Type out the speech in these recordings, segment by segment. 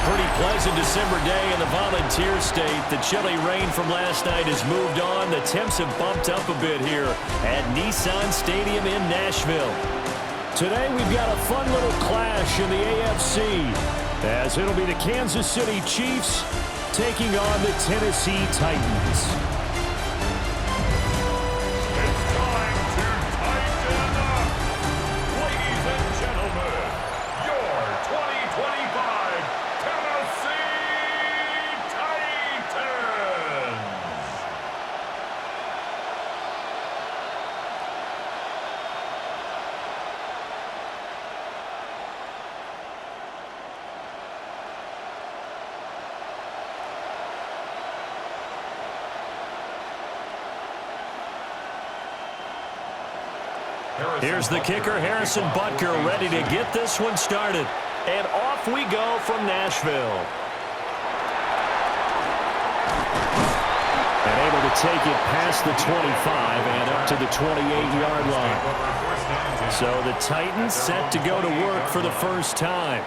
pretty pleasant December day in the Volunteer State. The chilly rain from last night has moved on. The temps have bumped up a bit here at Nissan Stadium in Nashville. Today we've got a fun little clash in the AFC, as it'll be the Kansas City Chiefs taking on the Tennessee Titans. Here's the kicker, Harrison Butker, ready to get this one started. And off we go from Nashville. And able to take it past the 25 and up to the 28-yard line. So the Titans set to go to work for the first time.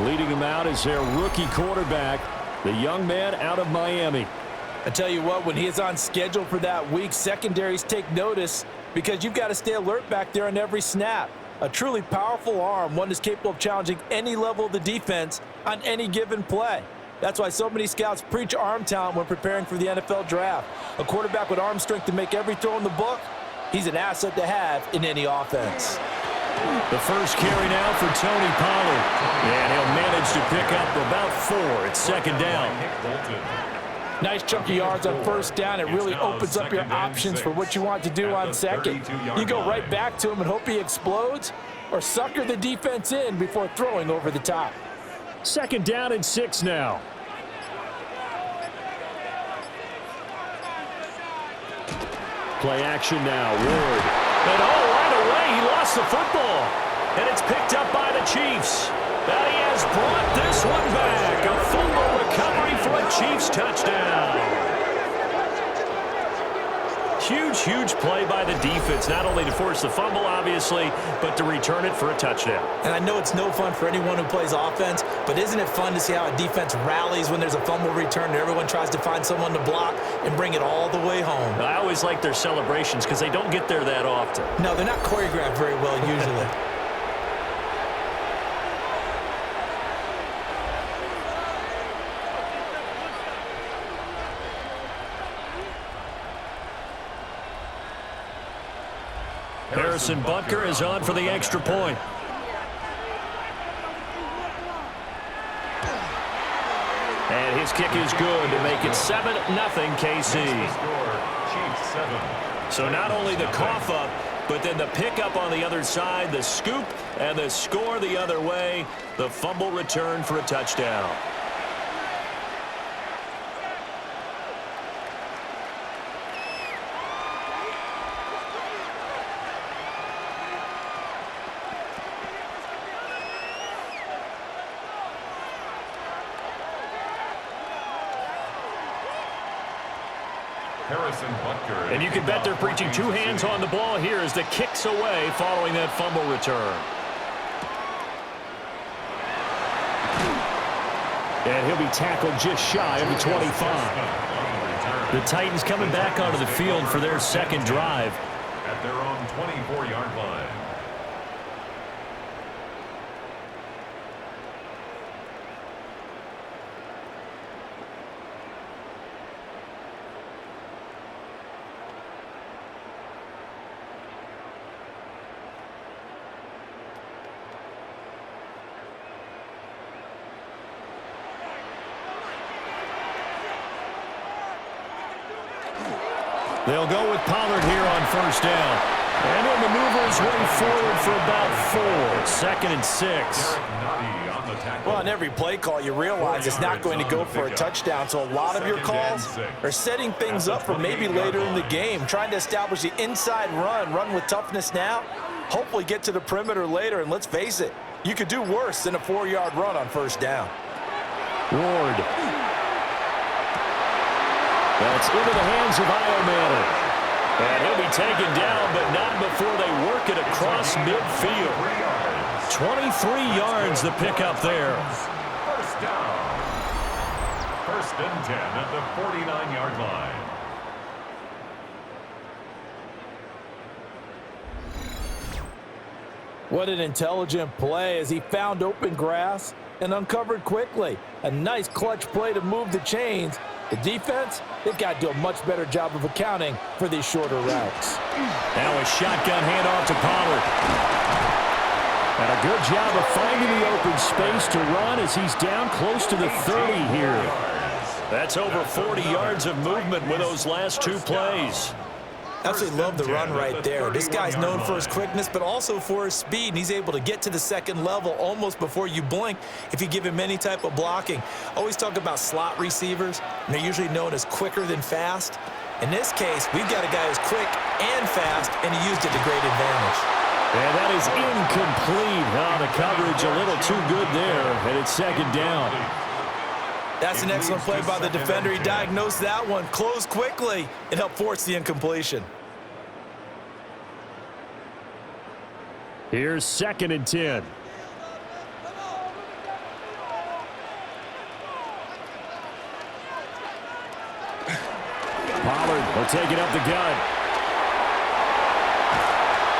Leading them out is their rookie quarterback, the young man out of Miami. I tell you what, when he is on schedule for that week, secondaries take notice because you've got to stay alert back there on every snap. A truly powerful arm, one that's capable of challenging any level of the defense on any given play. That's why so many scouts preach arm talent when preparing for the NFL draft. A quarterback with arm strength to make every throw in the book, he's an asset to have in any offense. The first carry now for Tony Pollard. And he'll manage to pick up about 4 at second down. Nice chunky yards on first down. It really opens up your options for what you want to do on second. You go right back to him and hope he explodes, or sucker the defense in before throwing over the top. Second down and 6 now. Play action now. Ward. And right away, he lost the football. And it's picked up by the Chiefs. And he has brought this one back. A fumble recovery for a Chiefs touchdown. Huge play by the defense, not only to force the fumble, obviously, but to return it for a touchdown. And I know it's no fun for anyone who plays offense, but isn't it fun to see how a defense rallies when there's a fumble return and everyone tries to find someone to block and bring it all the way home? I always like their celebrations because they don't get there that often. No, they're not choreographed very well usually. Harrison Butker is on for the extra point. And his kick is good to make it 7-0 KC. So not only the cough up, but then the pickup on the other side, the scoop, and the score the other way. The fumble return for a touchdown. And you can bet they're preaching 2 hands on the ball here as the kick's away following that fumble return. And he'll be tackled just shy of the 25. The Titans coming back onto the field for their second drive. At their own 24-yard line. They'll go with Pollard here on first down. And he'll maneuver his way forward for about 4. Second and 6. Well, on every play call, you realize it's not going to go for a touchdown. So a lot of your calls are setting things up for maybe later in the game, trying to establish the inside run with toughness now, hopefully get to the perimeter later. And let's face it, you could do worse than a 4-yard run on first down. Ward. That's into the hands of Iomanner. And he'll be taken down, but not before they work it across midfield. 23 yards the pickup there. First down. First and 10 at the 49-yard line. What an intelligent play as he found open grass and uncovered quickly. A nice clutch play to move the chains. The defense, they've got to do a much better job of accounting for these shorter routes. Now a shotgun handoff to Pollard. And a good job of finding the open space to run as he's down close to the 30 here. That's over 40 yards of movement with those last two plays. Absolutely love the run right there. This guy's known for his quickness, but also for his speed, and he's able to get to the second level almost before you blink if you give him any type of blocking. Always talk about slot receivers, and they're usually known as quicker than fast. In this case, we've got a guy who's quick and fast, and he used it to great advantage. And that is incomplete. Oh, the coverage a little too good there, and it's second down. That's an excellent play by the defender. He diagnosed that one, closed quickly, and helped force the incompletion. Here's second and 10. Pollard will take it up the gut.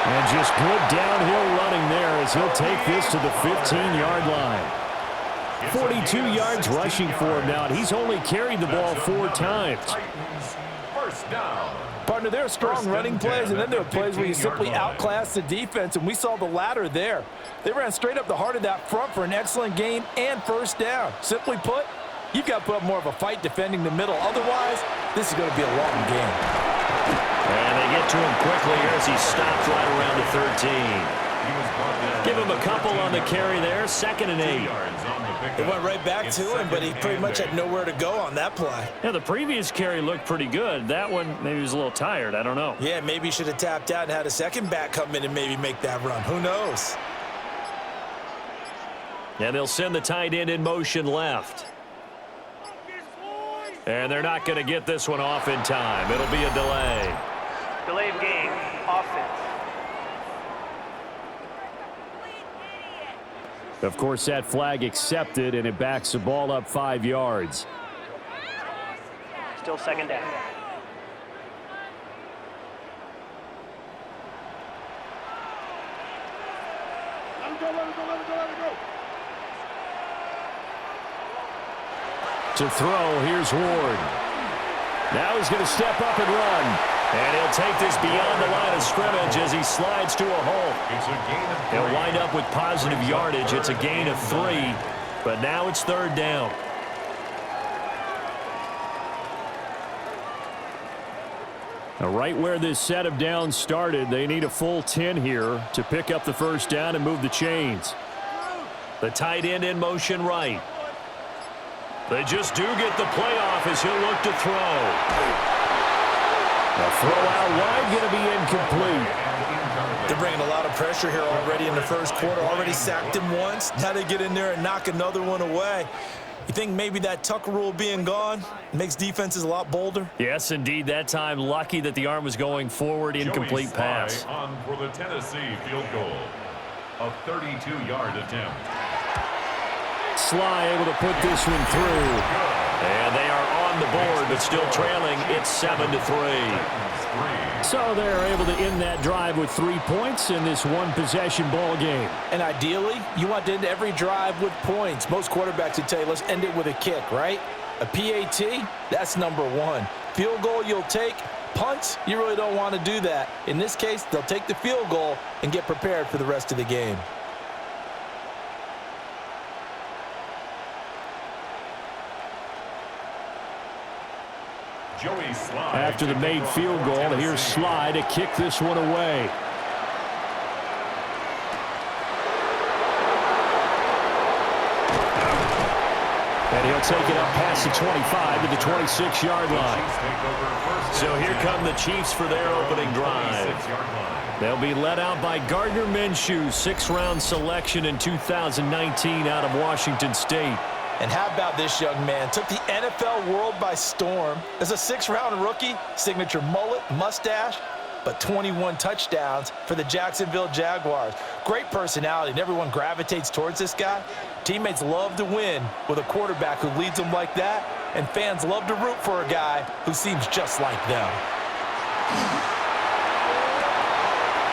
And just good downhill running there as he'll take this to the 15-yard line. 42 yards rushing for him now, and he's only carried the ball 4 times. First down. Partner, there are strong running plays, and then there are plays where you simply outclass the defense, and we saw the latter there. They ran straight up the heart of that front for an excellent gain and first down. Simply put, you've got to put up more of a fight defending the middle. Otherwise, this is going to be a long game. And they get to him quickly as he stopped right around the 13. Give him a couple on the carry there, second and 8. It went right back to him, but he pretty much had nowhere to go on that play. Yeah, the previous carry looked pretty good. That one, maybe he was a little tired. I don't know. Yeah, maybe he should have tapped out and had a second back come in and maybe make that run. Who knows? And they'll send the tight end in motion left. And they're not going to get this one off in time. It'll be a delay. Delay of game, offense. Of course, that flag accepted, and it backs the ball up 5 yards. Still second down. To throw, here's Ward. Now he's going to step up and run. And he'll take this beyond the line of scrimmage as he slides to a hole. It's a gain of 3. He'll wind up with positive yardage. It's a gain of 3, but now it's third down. Now, right where this set of downs started, they need a full 10 here to pick up the first down and move the chains. The tight end in motion right. They just do get the play off as he'll look to throw. The throw out wide going to be incomplete. They're bringing a lot of pressure here already in the first quarter. Already sacked him once. Now they get in there and knock another one away. You think maybe that Tucker rule being gone makes defenses a lot bolder? Yes, indeed. That time, lucky that the arm was going forward. Incomplete pass. On for the Tennessee field goal. A 32-yard attempt. Sly able to put this one through. And they are on the board, but still trailing. It's 7-3. So they're able to end that drive with 3 points in this one-possession ball game. And ideally, you want to end every drive with points. Most quarterbacks would tell you, let's end it with a kick, right? A PAT, that's number 1. Field goal you'll take. Punts, you really don't want to do that. In this case, they'll take the field goal and get prepared for the rest of the game. After the made field goal, here's Sly to kick this one away. And he'll take it up past the 25 to the 26-yard line. So here come the Chiefs for their opening drive. They'll be led out by Gardner Minshew, 6th-round selection in 2019 out of Washington State. And how about this young man? Took the NFL world by storm. As a 6th-round rookie, signature mullet, mustache, but 21 touchdowns for the Jacksonville Jaguars. Great personality, and everyone gravitates towards this guy. Teammates love to win with a quarterback who leads them like that. and fans love to root for a guy who seems just like them.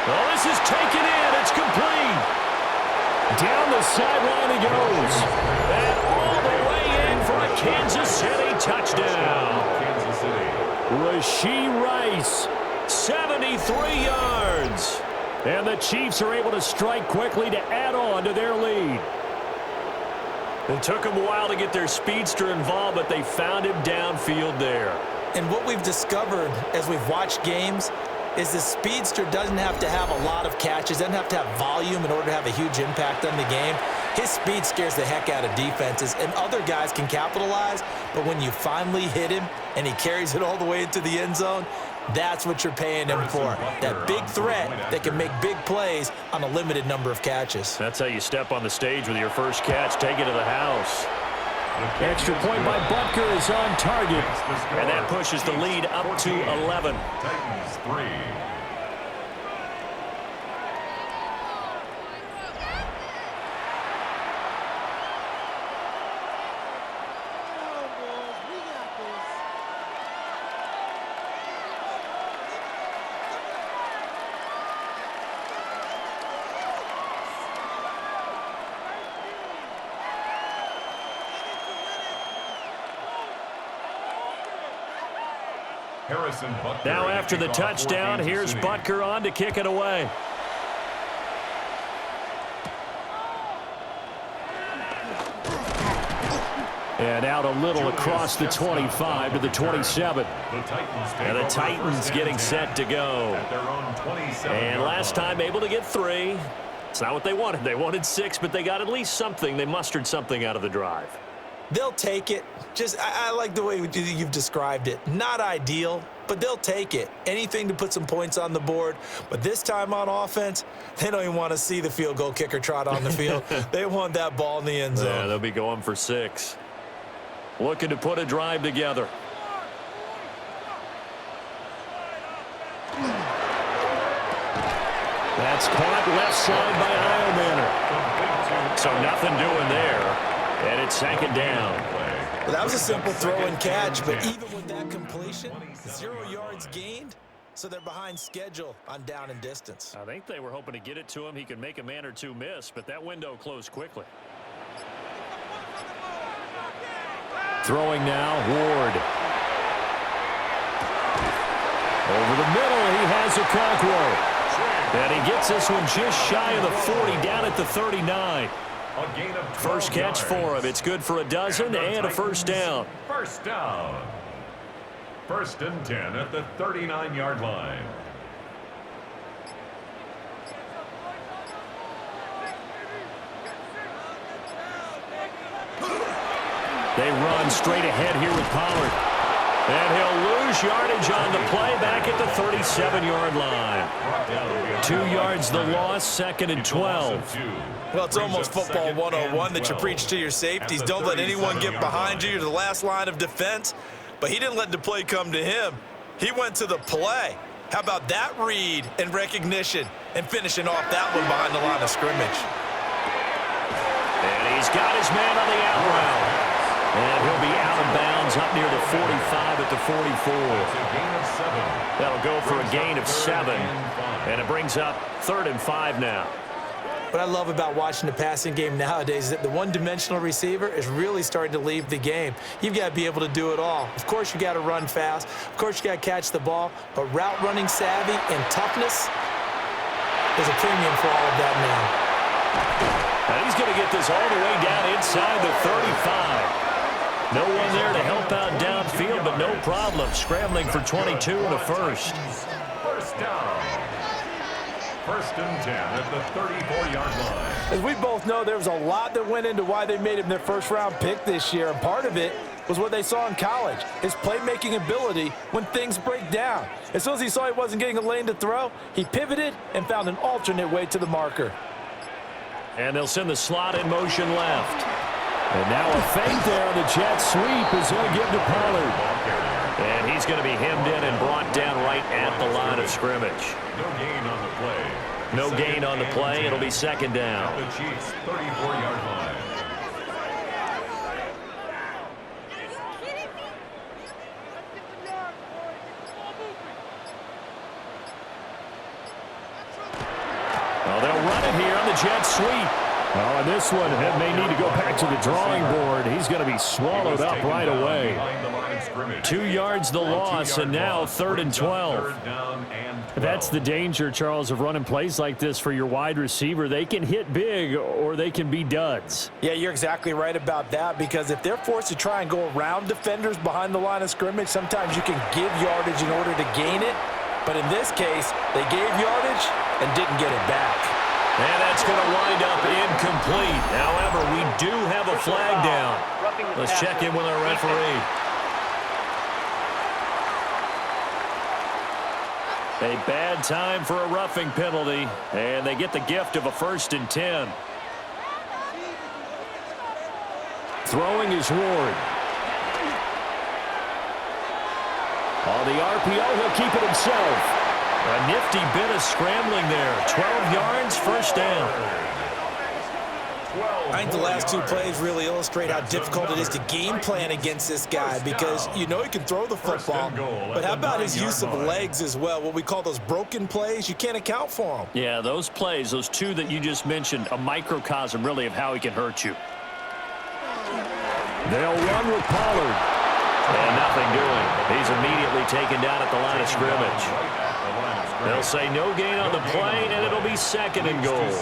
Well, this is taken in. It's complete. Down the sideline he goes. And all the way in for a Kansas City touchdown. Kansas City. Rashee Rice, 73 yards. And the Chiefs are able to strike quickly to add on to their lead. It took them a while to get their speedster involved, but they found him downfield there. And what we've discovered as we've watched games is the speedster doesn't have to have a lot of catches, doesn't have to have volume in order to have a huge impact on the game. His speed scares the heck out of defenses, and other guys can capitalize, but when you finally hit him and he carries it all the way into the end zone, that's what you're paying him for. That big threat that can make big plays on a limited number of catches. That's how you step on the stage with your first catch. Take it to the house. Extra point by Butker is on target. And that pushes the lead up to 11. Titans 3. Now after the touchdown, here's Butker on to kick it away. And out a little across the 25 to the 27. And the Titans getting set to go. And last time able to get 3. It's not what they wanted. They wanted 6, but they got at least something. They mustered something out of the drive. They'll take it. I like the way you've described it. Not ideal, but they'll take it. Anything to put some points on the board. But this time on offense, they don't even want to see the field goal kicker trot on the field. They want that ball in the end zone. Yeah, they'll be going for 6. Looking to put a drive together. That's caught left side by Ironmanner. So nothing doing there. And it's second down. Well, that was a simple throw and catch, but even with that completion, 0 yards gained, so they're behind schedule on down and distance. I think they were hoping to get it to him. He could make a man or two miss, but that window closed quickly. Throwing now, Ward. Over the middle, he has a Conqueror. And he gets this one just shy of the 40, down at the 39. First catch for him. It's good for a dozen and a first down. First down. 1st and 10 at the 39-yard line. They run straight ahead here with Pollard. And he'll lose yardage on the play back at the 37-yard line. 2 yards the loss, 2nd and 12. Well, it's almost football 101 that you preach to your safeties. Don't let anyone get behind you. You're the last line of defense. But he didn't let the play come to him. He went to the play. How about that read and recognition and finishing off that one behind the line of scrimmage. And he's got his man on the out route. And he'll be out of bounds up near the 45 at the 44. That'll go for a gain of 7. And it brings up 3rd and 5 now. What I love about watching the passing game nowadays is that the one-dimensional receiver is really starting to leave the game. You've got to be able to do it all. Of course, you got to run fast. Of course, you got to catch the ball. But route running savvy and toughness, there's a premium for all of that now. And he's going to get this all the way down inside the 35. No one there to help out downfield, but no problem. Scrambling for 22 and a first. First down. 1st and 10 at the 34-yard line. As we both know, there was a lot that went into why they made him their first-round pick this year, and part of it was what they saw in college, his playmaking ability when things break down. As soon as he saw he wasn't getting a lane to throw, he pivoted and found an alternate way to the marker. And they'll send the slot in motion left. And now a fake there on the jet sweep is going to give to Pollard. And he's going to be hemmed in and brought down right at the line of scrimmage. No gain on the play. No gain on the play. It'll be second down. The Chiefs' 34-yard line. here on the jet sweep. Oh, and this one may need to go back to the drawing board. He's going to be swallowed up right away. 2 yards the loss, and now 3rd and 12. That's the danger, Charles, of running plays like this for your wide receiver. They can hit big or they can be duds. Yeah, you're exactly right about that, because if they're forced to try and go around defenders behind the line of scrimmage, sometimes you can give yardage in order to gain it. But in this case, they gave yardage and didn't get it back. And that's going to wind up incomplete. However, we do have a flag down. Let's check in with our referee. A bad time for a roughing penalty, and they get the gift of a 1st and 10. Throwing is Ward. On the RPO, he'll keep it himself. A nifty bit of scrambling there. 12 yards, 1st down. I think the last 2 plays really illustrate how difficult it is to game plan against this guy, because you know he can throw the football, but how about his use of legs as well? What we call those broken plays, you can't account for them. Yeah, those plays, those 2 that you just mentioned, a microcosm really of how he can hurt you. They'll run with Pollard. And nothing doing. He's immediately taken down at the line of scrimmage. They'll say no gain on the play, and it'll be 2nd and goal.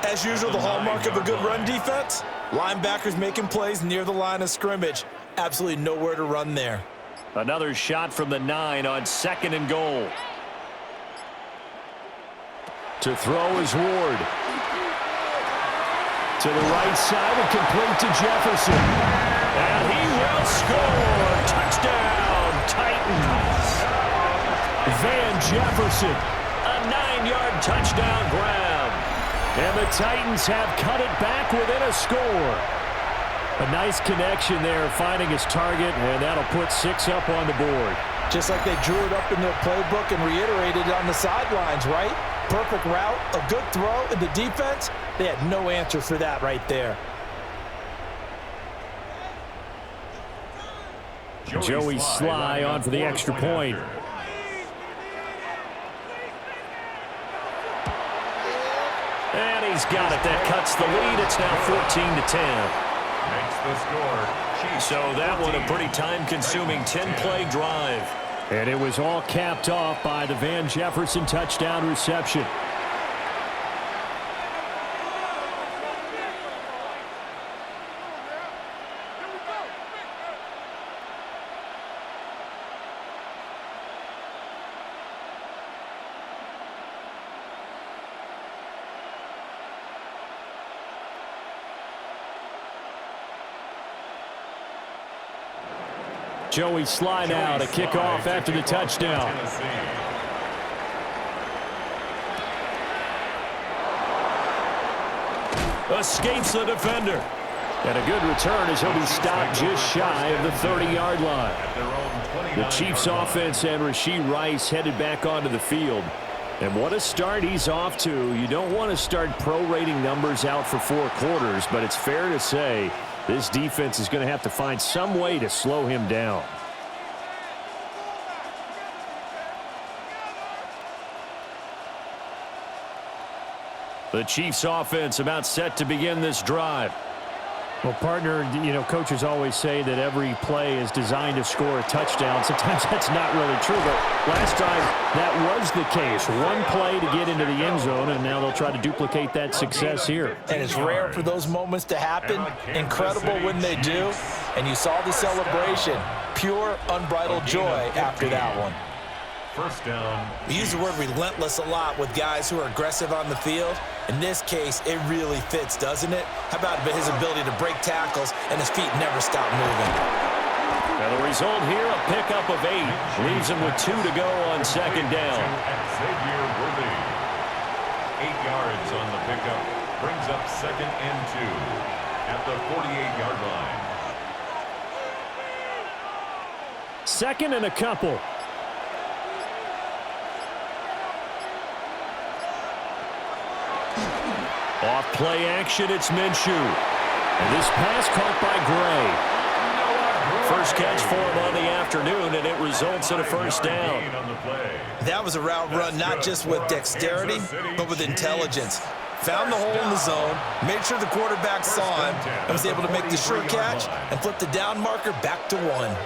As usual, the hallmark of a good run defense, linebackers making plays near the line of scrimmage. Absolutely nowhere to run there. Another shot from the 9 on 2nd and goal. To throw is Ward. To the right side and complete to Jefferson. And he will score. Touchdown, Titans. Van Jefferson. A 9-yard touchdown grab. And the Titans have cut it back within a score. A nice connection there, finding his target, and that'll put 6 up on the board. Just like they drew it up in their playbook and reiterated it on the sidelines, right? Perfect route, a good throw, and the defense, they had no answer for that right there. Joey Sly on for the extra point. And he's got it. That cuts the lead. It's now 14 to 10. Makes the score. So that one a pretty time-consuming 10-play drive. And it was all capped off by the Van Jefferson touchdown reception. Joey Sly now to kick off after the touchdown. Escapes the defender. And a good return as he'll be stopped just shy of the 30-yard line. The Chiefs offense and Rashee Rice headed back onto the field. And what a start he's off to. You don't want to start prorating numbers out for 4 quarters, but it's fair to say this defense is going to have to find some way to slow him down. The Chiefs offense about set to begin this drive. Well, partner, you know, coaches always say that every play is designed to score a touchdown. Sometimes that's not really true, but last time that was the case. One play to get into the end zone, and now they'll try to duplicate that success here. And it's rare for those moments to happen. Incredible when they do. And you saw the celebration. Pure, unbridled joy after that one. First down. We use the word relentless a lot with guys who are aggressive on the field. In this case, it really fits, doesn't it? How about his ability to break tackles and his feet never stop moving? Now the result here, a pickup of 8. Leaves him with 2 to go on 2nd down. Xavier Worthy. 8 yards on the pickup. Brings up 2nd and 2 at the 48-yard line. 2nd and a couple. Off play action, it's Minshew. And this pass caught by Gray. First catch for him on the afternoon, and it results in a first down. That was a route run not just with dexterity, but with intelligence. Found the hole in the zone, made sure the quarterback saw him, and was able to make the sure catch and flip the down marker back to 1.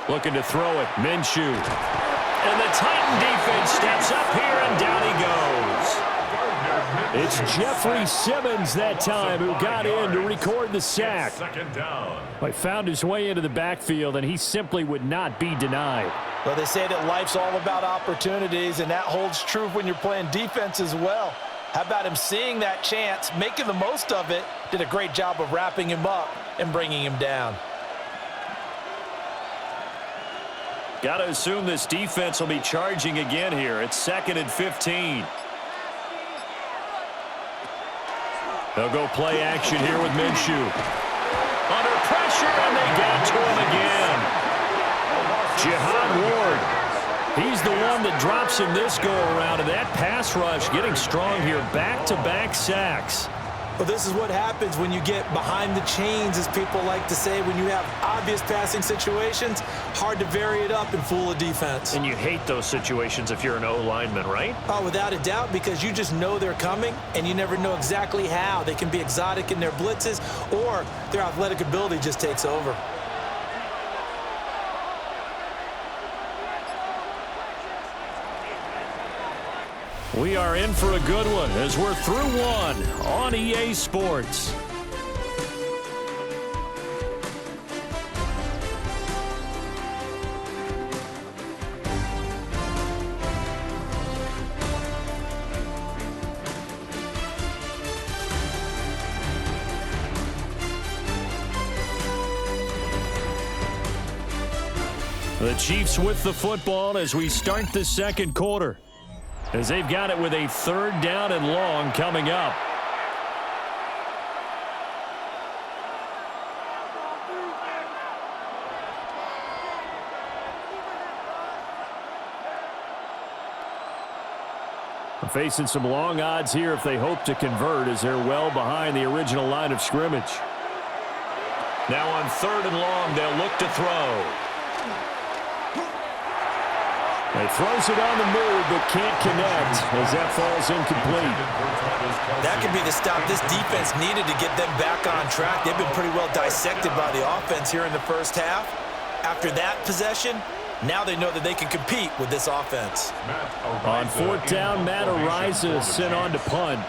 Looking to throw it, Minshew. And the Titan defense steps up here, and down he goes. It's Jeffrey Simmons that time who got in to record the sack. He found his way into the backfield, and he simply would not be denied. Well, they say that life's all about opportunities, and that holds true when you're playing defense as well. How about him seeing that chance, making the most of it, did a great job of wrapping him up and bringing him down. Got to assume this defense will be charging again here. It's 2nd and 15. They'll go play action here with Minshew. Under pressure, and they got to him again. Jihad Ward. He's the one that drops him this go-around, and that pass rush getting strong here. Back-to-back sacks. Well, this is what happens when you get behind the chains, as people like to say. When you have obvious passing situations, hard to vary it up and fool a defense. And you hate those situations if you're an O-lineman, right? Oh, without a doubt, because you just know they're coming, and you never know exactly how. They can be exotic in their blitzes, or their athletic ability just takes over. We are in for a good one as we're through one on EA Sports. The Chiefs with the football as we start the second quarter, as they've got it with a 3rd down and long coming up. Facing some long odds here if they hope to convert, as they're well behind the original line of scrimmage. Now on 3rd and long, they'll look to throw. He throws it on the move, but can't connect as that falls incomplete. That could be the stop this defense needed to get them back on track. They've been pretty well dissected by the offense here in the first half. After that possession, now they know that they can compete with this offense. On 4th down, Matt Ariza sent on to punt.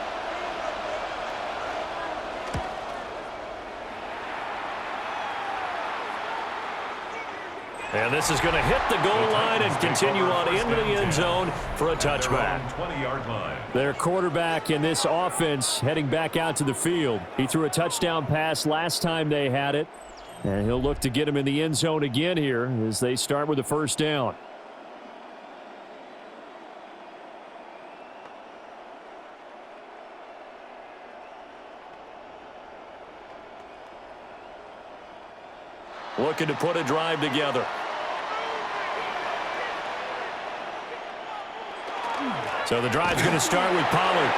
And this is going to hit the goal line and continue on into the end zone for a touchback. Their quarterback in this offense heading back out to the field. He threw a touchdown pass last time they had it, and he'll look to get him in the end zone again here as they start with the 1st down. Looking to put a drive together. So the drive's going to start with Pollard.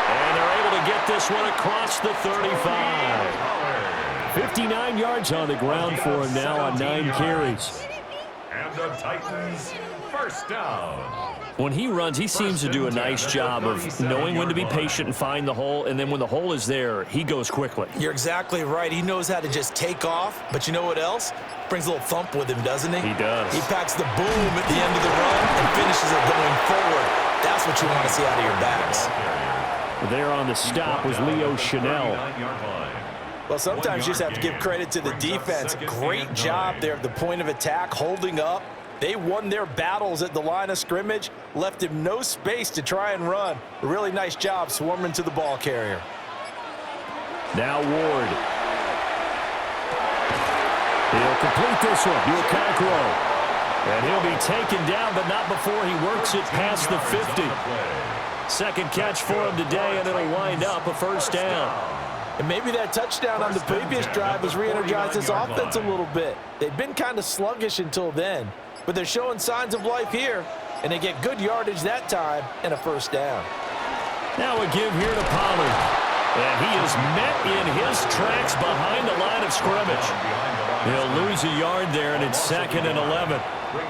And they're able to get this one across the 35. 59 yards on the ground for him now on 9 carries. And the Titans, 1st down. When he runs, he seems to do a nice job of knowing when to be patient and find the hole, and then when the hole is there, he goes quickly. You're exactly right. He knows how to just take off, but you know what else? Brings a little thump with him, doesn't he? He does. He packs the boom at the end of the run and finishes it going forward. That's what you want to see out of your backs. There on the stop was Leo Chanel. Well, sometimes you just have to give credit to the defense. Great job there at the point of attack, holding up. They won their battles at the line of scrimmage, left him no space to try and run. A really nice job swarming to the ball carrier. Now Ward. He'll complete this one. Yukakro. And he'll be taken down, but not before he works it past the 50. 2nd catch for him today, and it'll wind up a 1st down. And maybe that touchdown on the previous drive has re-energized this offense a little bit. They've been kind of sluggish until then, but they're showing signs of life here, and they get good yardage that time and a 1st down. Now a give here to Pollard. And he is met in his tracks behind the line of scrimmage. He'll lose a yard there, and it's 2nd and 11.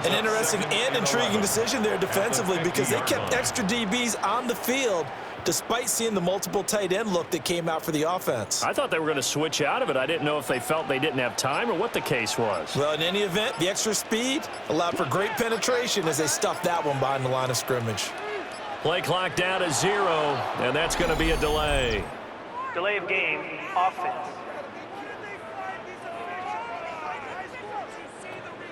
An interesting and intriguing decision there defensively because they kept extra DBs on the field despite seeing the multiple tight end look that came out for the offense. I thought they were going to switch out of it. I didn't know if they felt they didn't have time or what the case was. Well, in any event, the extra speed allowed for great penetration as they stuffed that one behind the line of scrimmage. Play clock down to 0, and that's going to be a delay. Delay of game, offense.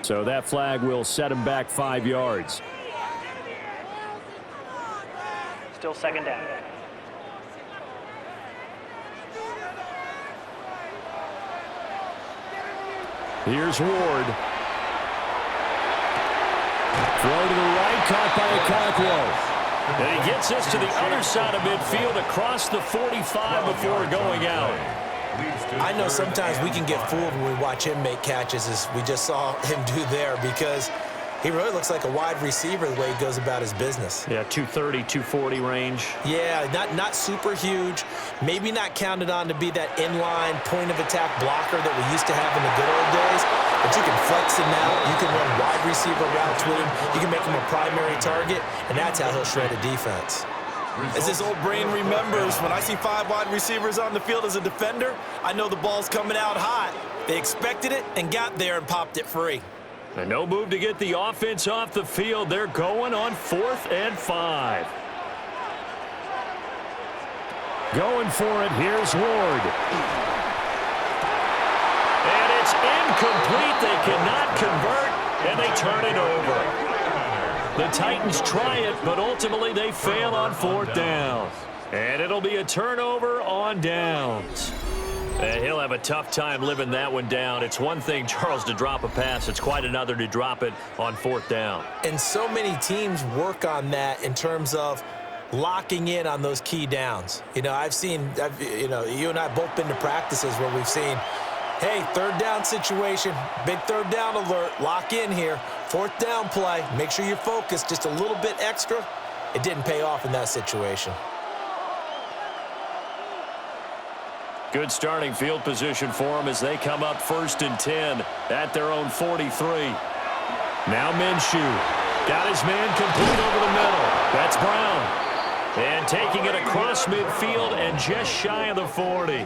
So that flag will set him back 5 yards. Still 2nd down. Here's Ward. Throw to the right, caught by Okonkwo. And he gets us to the other side of midfield across the 45 before going out. I know sometimes we can get fooled when we watch him make catches, as we just saw him do there, because he really looks like a wide receiver the way he goes about his business. Yeah, 230, 240 range. Yeah, not super huge. Maybe not counted on to be that inline point-of-attack blocker that we used to have in the good old days. But you can flex him out. You can run wide receiver routes with him. You can make him a primary target, and that's how he'll shred a defense. As his old brain remembers, when I see 5 wide receivers on the field as a defender, I know the ball's coming out hot. They expected it and got there and popped it free. And no move to get the offense off the field. They're going on 4th and 5. Going for it. Here's Ward. And it's incomplete. They cannot convert, and they turn it over. The Titans try it, but ultimately they fail on 4th down. And it'll be a turnover on downs. And he'll have a tough time living that one down. It's one thing, Charles, to drop a pass. It's quite another to drop it on 4th down. And so many teams work on that in terms of locking in on those key downs. You know, you and I both been to practices where we've seen, hey, 3rd down situation, big 3rd down alert, lock in here. 4th down play, make sure you're focused just a little bit extra. It didn't pay off in that situation. Good starting field position for them as they come up 1st and 10 at their own 43. Now Minshew got his man complete over the middle. That's Brown. And taking it across midfield and just shy of the 40.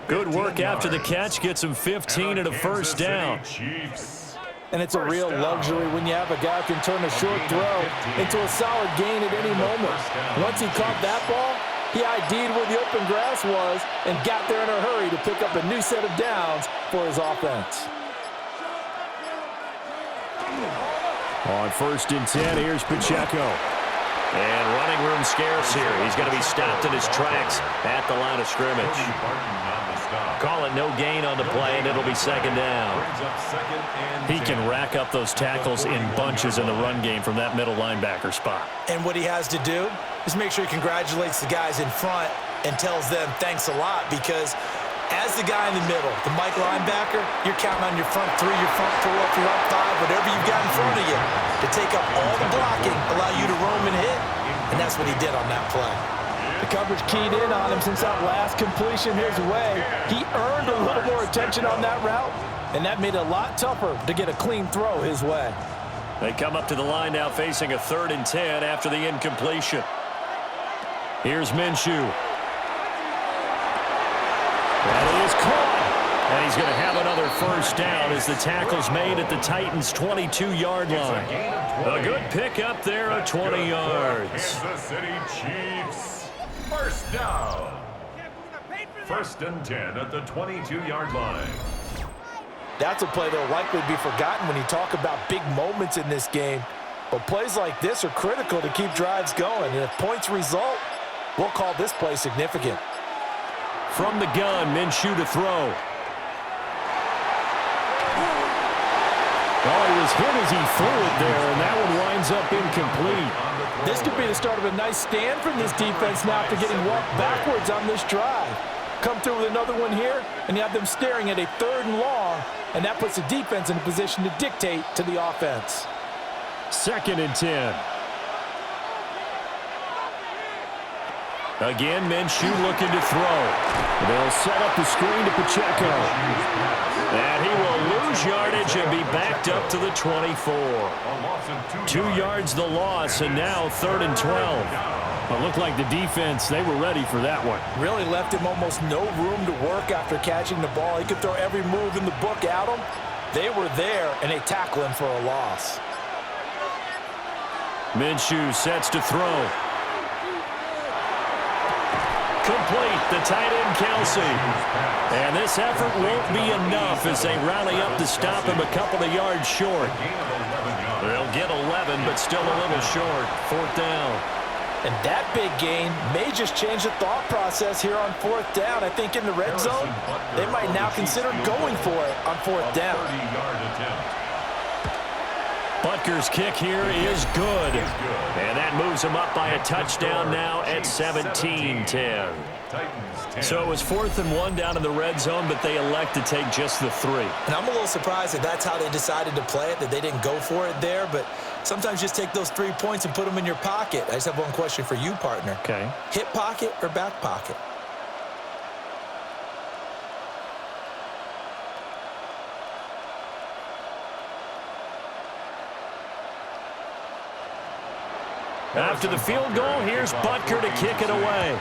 Good work after the catch. Gets him 15 and a 1st down. And it's a real luxury when you have a guy who can turn a short throw into a solid gain at any moment. Once he caught that ball, he ID'd where the open grass was and got there in a hurry to pick up a new set of downs for his offense. On 1st and 10, here's Pacheco. And running room scarce here. He's going to be stopped in his tracks at the line of scrimmage. Call it no gain on the play, and it'll be 2nd down. He can rack up those tackles in bunches in the run game from that middle linebacker spot. And what he has to do is make sure he congratulates the guys in front and tells them thanks a lot, because as the guy in the middle, the Mike linebacker, you're counting on your front 3, your front 4, front 5, whatever you've got in front of you to take up all the blocking, allow you to roam and hit, and that's what he did on that play. The coverage keyed in on him since that last completion his way. He earned a little more attention on that route, and that made it a lot tougher to get a clean throw his way. They come up to the line now facing a 3rd and 10 after the incompletion. Here's Minshew. That is caught. And he's going to have another 1st down as the tackle's made at the Titans' 22-yard line. A good pickup there of 20 yards. Kansas City Chiefs. 1st down. 1st and 10 at the 22-yard line. That's a play that will likely be forgotten when you talk about big moments in this game. But plays like this are critical to keep drives going. And if points result, we'll call this play significant. From the gun, Minshew to throw. Oh, he was hit as he threw it there, and that one winds up incomplete. This could be the start of a nice stand from this defense now after getting walked backwards on this drive. Come through with another one here, and you have them staring at a 3rd and long, and that puts the defense in a position to dictate to the offense. 2nd and 10. Again, Minshew looking to throw. They'll set up the screen to Pacheco. And he will lose yardage and be backed up to the 24. 2 yards the loss, and now 3rd and 12. It looked like the defense, they were ready for that one. Really left him almost no room to work after catching the ball. He could throw every move in the book at him. They were there, and they tackle him for a loss. Minshew sets to throw. Complete, the tight end Kelsey. And this effort won't be enough as they rally up to stop him a couple of yards short. They'll get 11, but still a little short. 4th down. And that big gain may just change the thought process here on 4th down. I think in the red zone, they might now consider going for it on 4th down. Butker's kick here is good. And that moves him up by a touchdown now at 17-10. So it was 4th and 1 down in the red zone, but they elect to take just the 3. And I'm a little surprised that that's how they decided to play it, that they didn't go for it there. But sometimes just take those 3 points and put them in your pocket. I just have one question for you, partner. Okay. Hip pocket or back pocket? After the field goal, here's Butker to kick it away.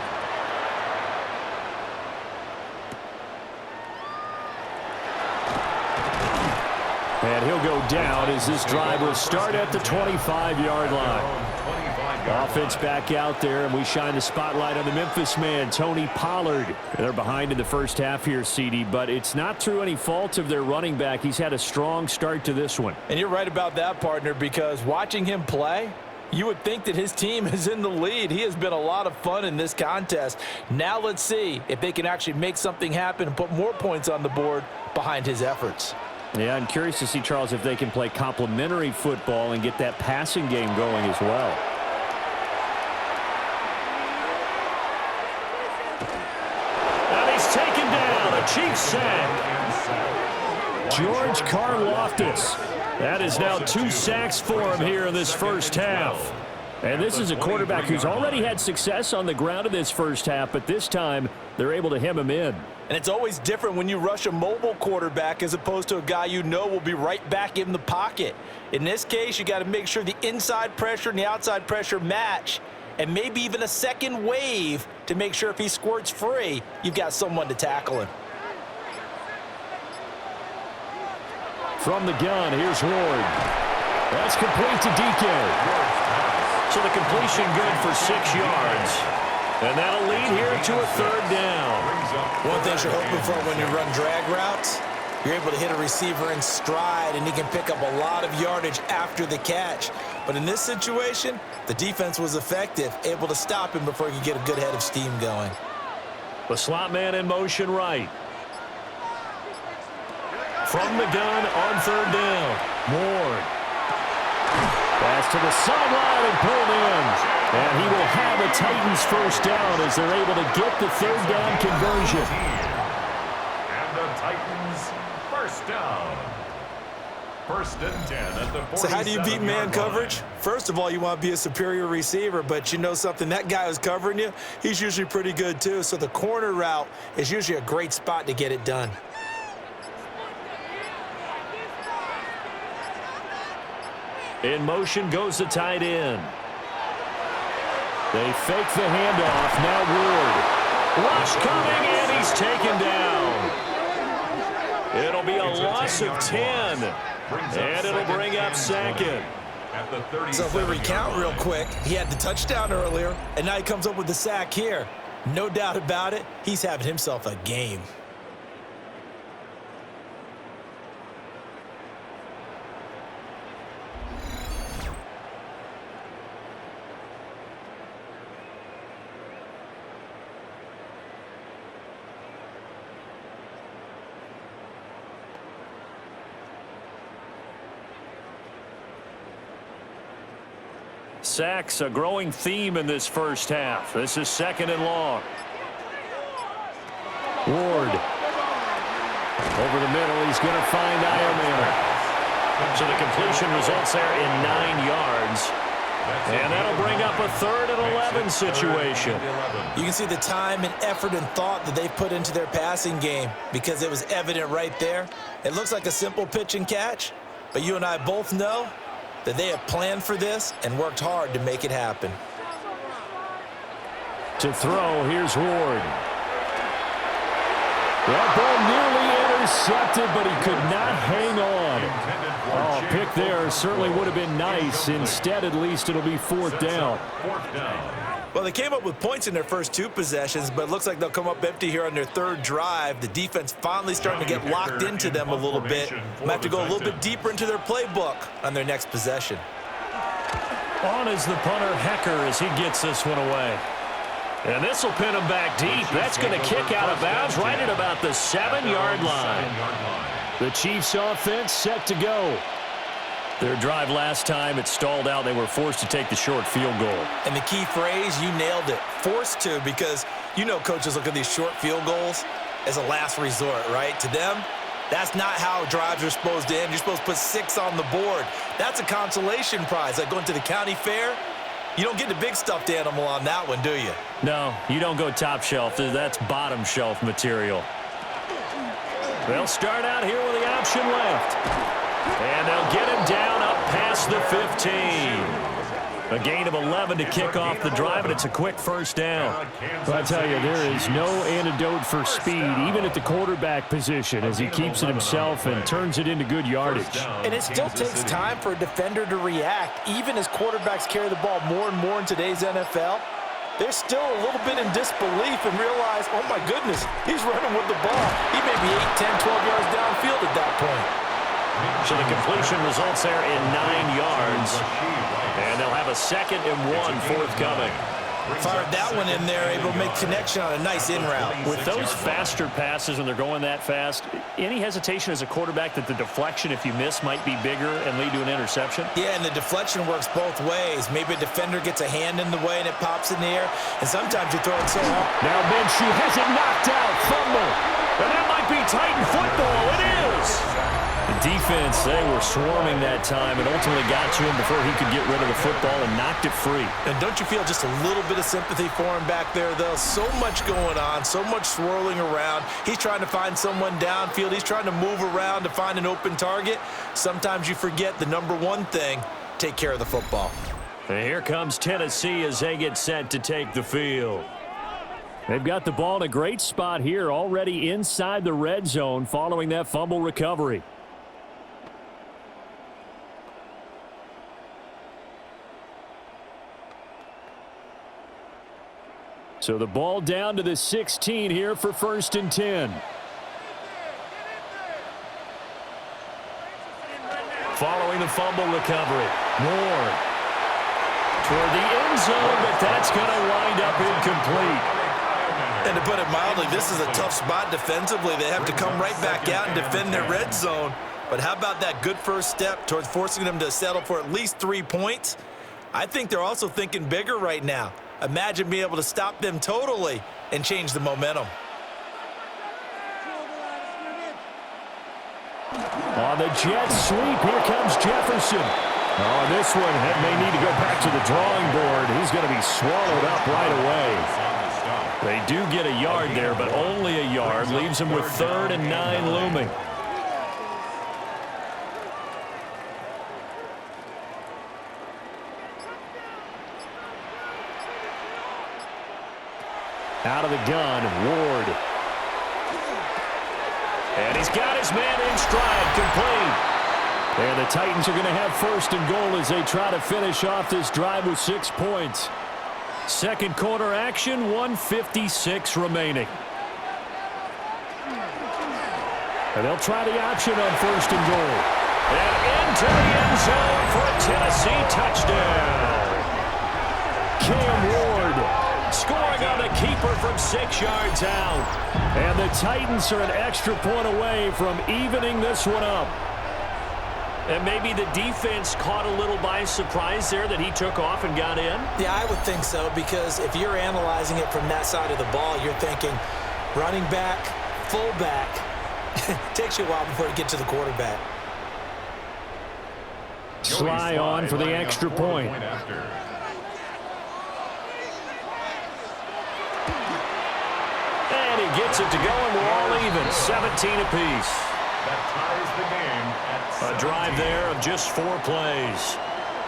And he'll go down as this drive will start at the 25-yard line. Offense back out there, and we shine the spotlight on the Memphis man, Tony Pollard. They're behind in the first half here, CD, but it's not through any fault of their running back. He's had a strong start to this one. And you're right about that, partner, because watching him play, you would think that his team is in the lead. He has been a lot of fun in this contest. Now let's see if they can actually make something happen and put more points on the board behind his efforts. Yeah, I'm curious to see, Charles, if they can play complementary football and get that passing game going as well. And he's taken down, a Chiefs sack. George Karlaftis. That is now 2 sacks for him here in this first half. And this is a quarterback who's already had success on the ground in this first half, but this time they're able to hem him in. And it's always different when you rush a mobile quarterback as opposed to a guy you know will be right back in the pocket. In this case, you got to make sure the inside pressure and the outside pressure match, and maybe even a second wave to make sure if he squirts free, you've got someone to tackle him. From the gun, here's Ward. That's complete to DK. So the completion good for 6 yards. And that'll lead here to a 3rd down. One thing you're hoping for when you run drag routes, you're able to hit a receiver in stride, and he can pick up a lot of yardage after the catch. But in this situation, the defense was effective, able to stop him before he could get a good head of steam going. The slot man in motion right. From the gun on 3rd down. Ward. Pass to the sideline and pulled in. And he will have a Titans first down as they're able to get the 3rd down conversion. And the Titans first down. 1st and 10 at the 47-yard line. So how do you beat man coverage? First of all, you want to be a superior receiver, but you know something, that guy who's covering you, he's usually pretty good too. So the corner route is usually a great spot to get it done. In motion goes the tight end. They fake the handoff. Now Ward. Rush coming, and he's taken down. It'll be a loss of 10. And it'll bring up 2nd. So if we recount real quick, he had the touchdown earlier, and now he comes up with the sack here. No doubt about it, he's having himself a game. Sacks, a growing theme in this first half. This is 2nd and long. Ward. Over the middle, he's going to find Ironman. So the completion results there in 9 yards. And that'll bring up a 3rd and 11 situation. You can see the time and effort and thought that they've put into their passing game because it was evident right there. It looks like a simple pitch and catch, but you and I both know that they have planned for this and worked hard to make it happen. To throw, here's Ward. That ball nearly intercepted, but he could not hang on. Oh, pick there certainly would have been nice. Instead, at least it'll be 4th down. Well, they came up with points in their first 2 possessions, but it looks like they'll come up empty here on their 3rd drive. The defense finally starting to get locked into them a little bit. Might have to go a little bit deeper into their playbook on their next possession. On is the punter, Hecker, as he gets this one away. And this will pin him back deep. That's going to kick out of bounds right at about the 7-yard line. The Chiefs offense set to go. Their drive last time, it stalled out. They were forced to take the short field goal. And the key phrase, you nailed it, forced to, because you know coaches look at these short field goals as a last resort, right? To them, that's not how drives are supposed to end. You're supposed to put 6 on the board. That's a consolation prize, like going to the county fair. You don't get the big stuffed animal on that one, do you? No, you don't go top shelf. That's bottom shelf material. They'll start out here with the option left. And they'll get him down up past the 15. A gain of 11 to kick off the drive, and it's a quick 1st down. But I tell you, there is no antidote for speed, even at the quarterback position, as he keeps it himself and turns it into good yardage. And it still takes time for a defender to react, even as quarterbacks carry the ball more and more in today's NFL. They're still a little bit in disbelief and realize, oh my goodness, he's running with the ball. He may be 8, 10, 12 yards downfield at that point. So the completion results there in 9 yards. And they'll have a 2nd and 1 forthcoming. Fired that one in there, able to make connection on a nice in route. With those faster passes, when they're going that fast, any hesitation as a quarterback that the deflection, if you miss, might be bigger and lead to an interception? Yeah, and the deflection works both ways. Maybe a defender gets a hand in the way and it pops in the air, and sometimes you throw it so hard. Now Minshew has it knocked out. Fumble. And that might be Titan football. It is. The defense, they were swarming that time and ultimately got to him before he could get rid of the football and knocked it free. And don't you feel just a little bit of sympathy for him back there, though? So much going on, so much swirling around. He's trying to find someone downfield. He's trying to move around to find an open target. Sometimes you forget the number one thing, take care of the football. And here comes Tennessee as they get set to take the field. They've got the ball in a great spot here, already inside the red zone following that fumble recovery. So the ball down to the 16 here for 1st and 10. Following the fumble recovery, Ward toward the end zone, but that's going to wind up incomplete. And to put it mildly, this is a tough spot defensively. They have to come right back out and defend their red zone. But how about that good first step towards forcing them to settle for at least 3 points? I think they're also thinking bigger right now. Imagine being able to stop them totally and change the momentum. On the jet sweep, here comes Jefferson. Oh, this one may need to go back to the drawing board. He's going to be swallowed up right away. They do get a yard there, but only a yard. Leaves them with 3rd and 9 looming. Out of the gun, Ward. And he's got his man in stride, complete. And the Titans are going to have 1st and goal as they try to finish off this drive with 6 points. Second quarter action, 1:56 remaining. And they'll try the option on 1st and goal. And into the end zone for a Tennessee touchdown. Cam Ward scoring on the keeper from 6 yards out. And the Titans are an extra point away from evening this one up. And maybe the defense caught a little by surprise there that he took off and got in? Yeah, I would think so, because if you're analyzing it from that side of the ball, you're thinking running back, fullback. Takes you a while before you get to the quarterback. Sly on for the extra point. And he gets it to go, and we're all even, 17 apiece. That ties the game at 17. A drive there of just 4 plays.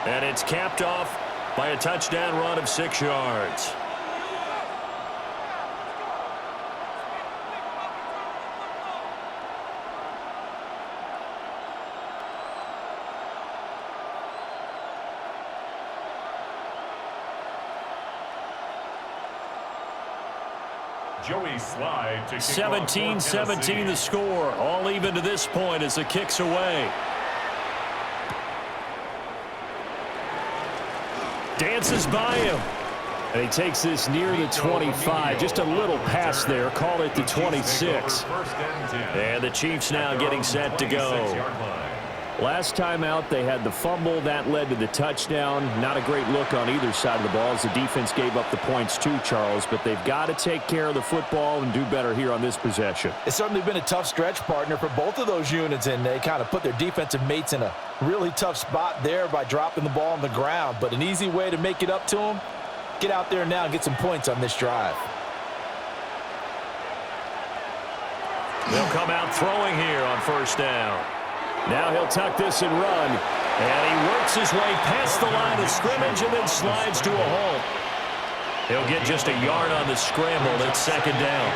And it's capped off by a touchdown run of 6 yards. Joey Sly to kick off for 17-17 the score. All even to this point as the kick's away. Dances by him. And he takes this near the 25. Just a little pass there. Call it the 26. And the Chiefs now getting set to go. Last time out, they had the fumble. That led to the touchdown. Not a great look on either side of the ball as the defense gave up the points too, Charles. But they've got to take care of the football and do better here on this possession. It's certainly been a tough stretch, partner, for both of those units, and they kind of put their defensive mates in a really tough spot there by dropping the ball on the ground. But an easy way to make it up to them, get out there now and get some points on this drive. They'll come out throwing here on first down. Now he'll tuck this and run. And he works his way past the line of scrimmage and then slides to a halt. He'll get just a yard on the scramble. It's second down.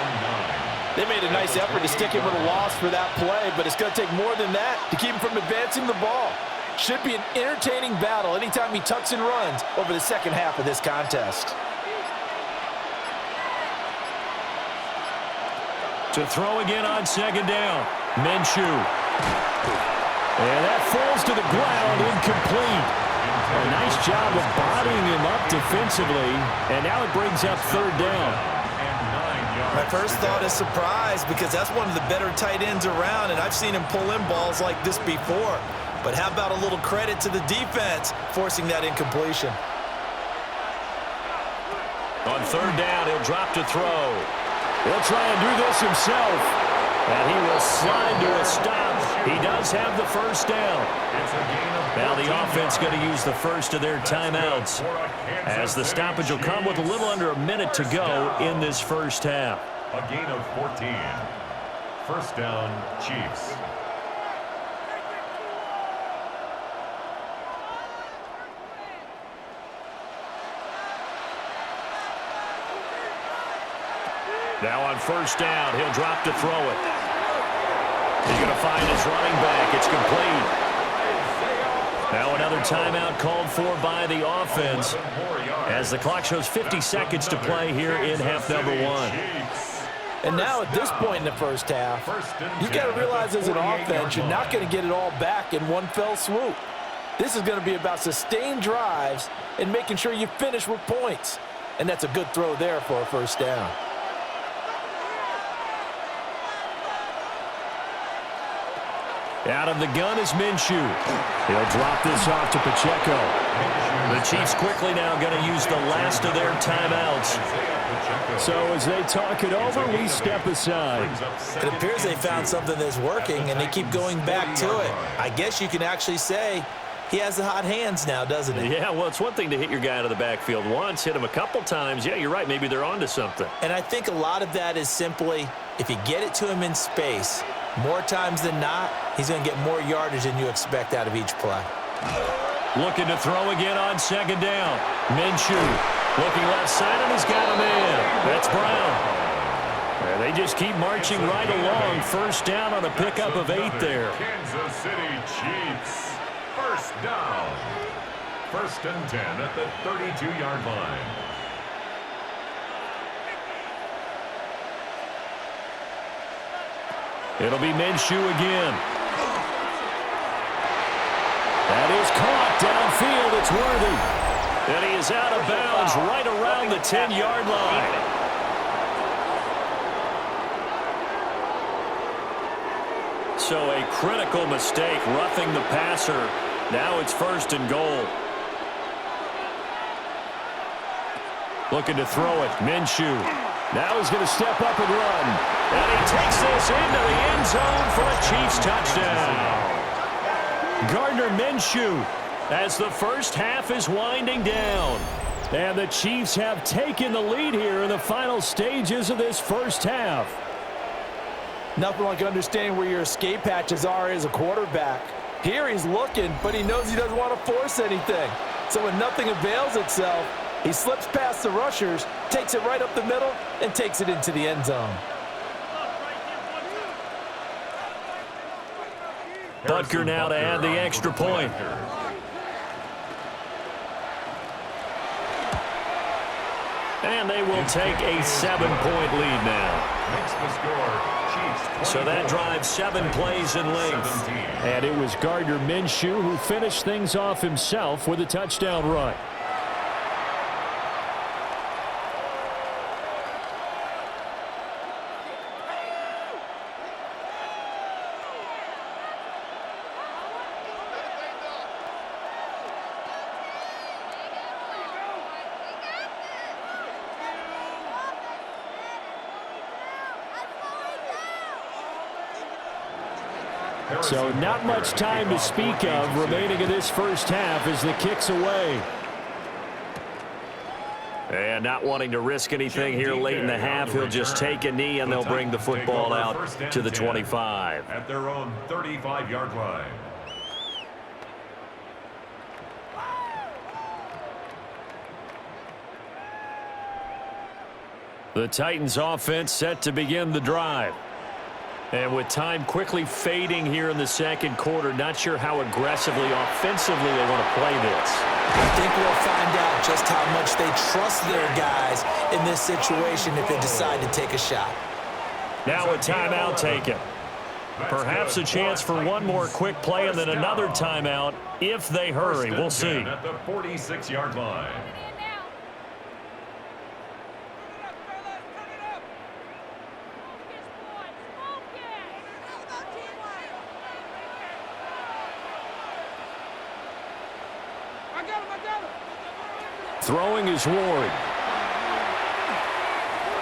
They made a nice effort to stick him with a loss for that play, but it's going to take more than that to keep him from advancing the ball. Should be an entertaining battle anytime he tucks and runs over the second half of this contest. To throw again on second down. Minshew. And that falls to the ground, incomplete. A nice job of bodying him up defensively, and now it brings up third down. My first thought is surprise because that's one of the better tight ends around, and I've seen him pull in balls like this before. But how about a little credit to the defense forcing that incompletion? On third down, he'll drop to throw. He'll try and do this himself. And he will slide to a stop. He does have the first down. Now the offense going to use the first of their timeouts, as the stoppage will come with a little under a minute to go in this first half. A gain of 14. First down, Chiefs. Now on first down, he'll drop to throw it. He's going to find his running back. It's complete. Now another timeout called for by the offense as the clock shows 50 seconds to play here in half number 1. And now at this point in the first half, you've got to realize as an offense, you're not going to get it all back in one fell swoop. This is going to be about sustained drives and making sure you finish with points. And that's a good throw there for a first down. Out of the gun is Minshew. He'll drop this off to Pacheco. The Chiefs quickly now going to use the last of their timeouts. So as they talk it over, we step aside. It appears they found something that's working, and they keep going back to it. I guess you can actually say he has the hot hands now, doesn't he? Yeah, well, it's one thing to hit your guy out of the backfield once, hit him a couple times. Yeah, you're right. Maybe they're onto something. And I think a lot of that is simply if you get it to him in space, more times than not, he's going to get more yardage than you expect out of each play. Looking to throw again on second down. Minshew looking left side, and he's got him in. That's Brown. And they just keep marching right along. First down on a pickup of 8 there. Kansas City Chiefs. First down. First and 10 at the 32-yard line. It'll be Minshew again. That is caught downfield. It's Worthy. And he is out of bounds right around the 10-yard line. So a critical mistake, roughing the passer. Now it's first and goal. Looking to throw it. Minshew. Now he's going to step up and run. And he takes this into the end zone for a Chiefs touchdown. Gardner Minshew as the first half is winding down. And the Chiefs have taken the lead here in the final stages of this first half. Nothing like understanding where your escape hatches are as a quarterback. Here he's looking, but he knows he doesn't want to force anything. So when nothing avails itself, he slips past the rushers, takes it right up the middle, and takes it into the end zone. Butker now to add the extra point. And they will take a 7-point lead now. Makes the score. Chiefs, so that drives 7 plays in length. 17. And it was Gardner Minshew who finished things off himself with a touchdown run. So not much time to speak of remaining in this first half as the kick's away. And not wanting to risk anything here late in the half, he'll just take a knee and they'll bring the football out to the 25. At their own 35-yard line. The Titans offense set to begin the drive. And with time quickly fading here in the second quarter, not sure how aggressively, offensively they want to play this. I think we'll find out just how much they trust their guys in this situation if they decide to take a shot. Now a timeout taken. Perhaps a chance for one more quick play and then another timeout if they hurry. We'll see. At the 46-yard line. Throwing is Ward.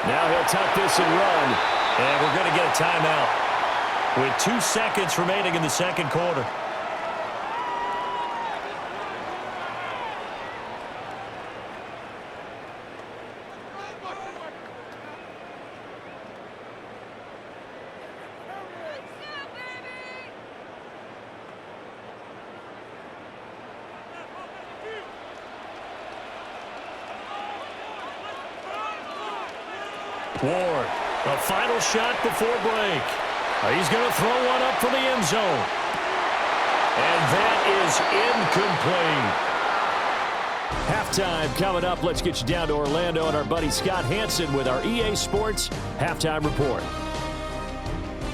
Now he'll tuck this and run. And we're going to get a timeout with 2 seconds remaining in the second quarter. Ward, a final shot before break. He's going to throw one up for the end zone. And that is incomplete. Halftime coming up. Let's get you down to Orlando and our buddy Scott Hansen with our EA Sports Halftime Report.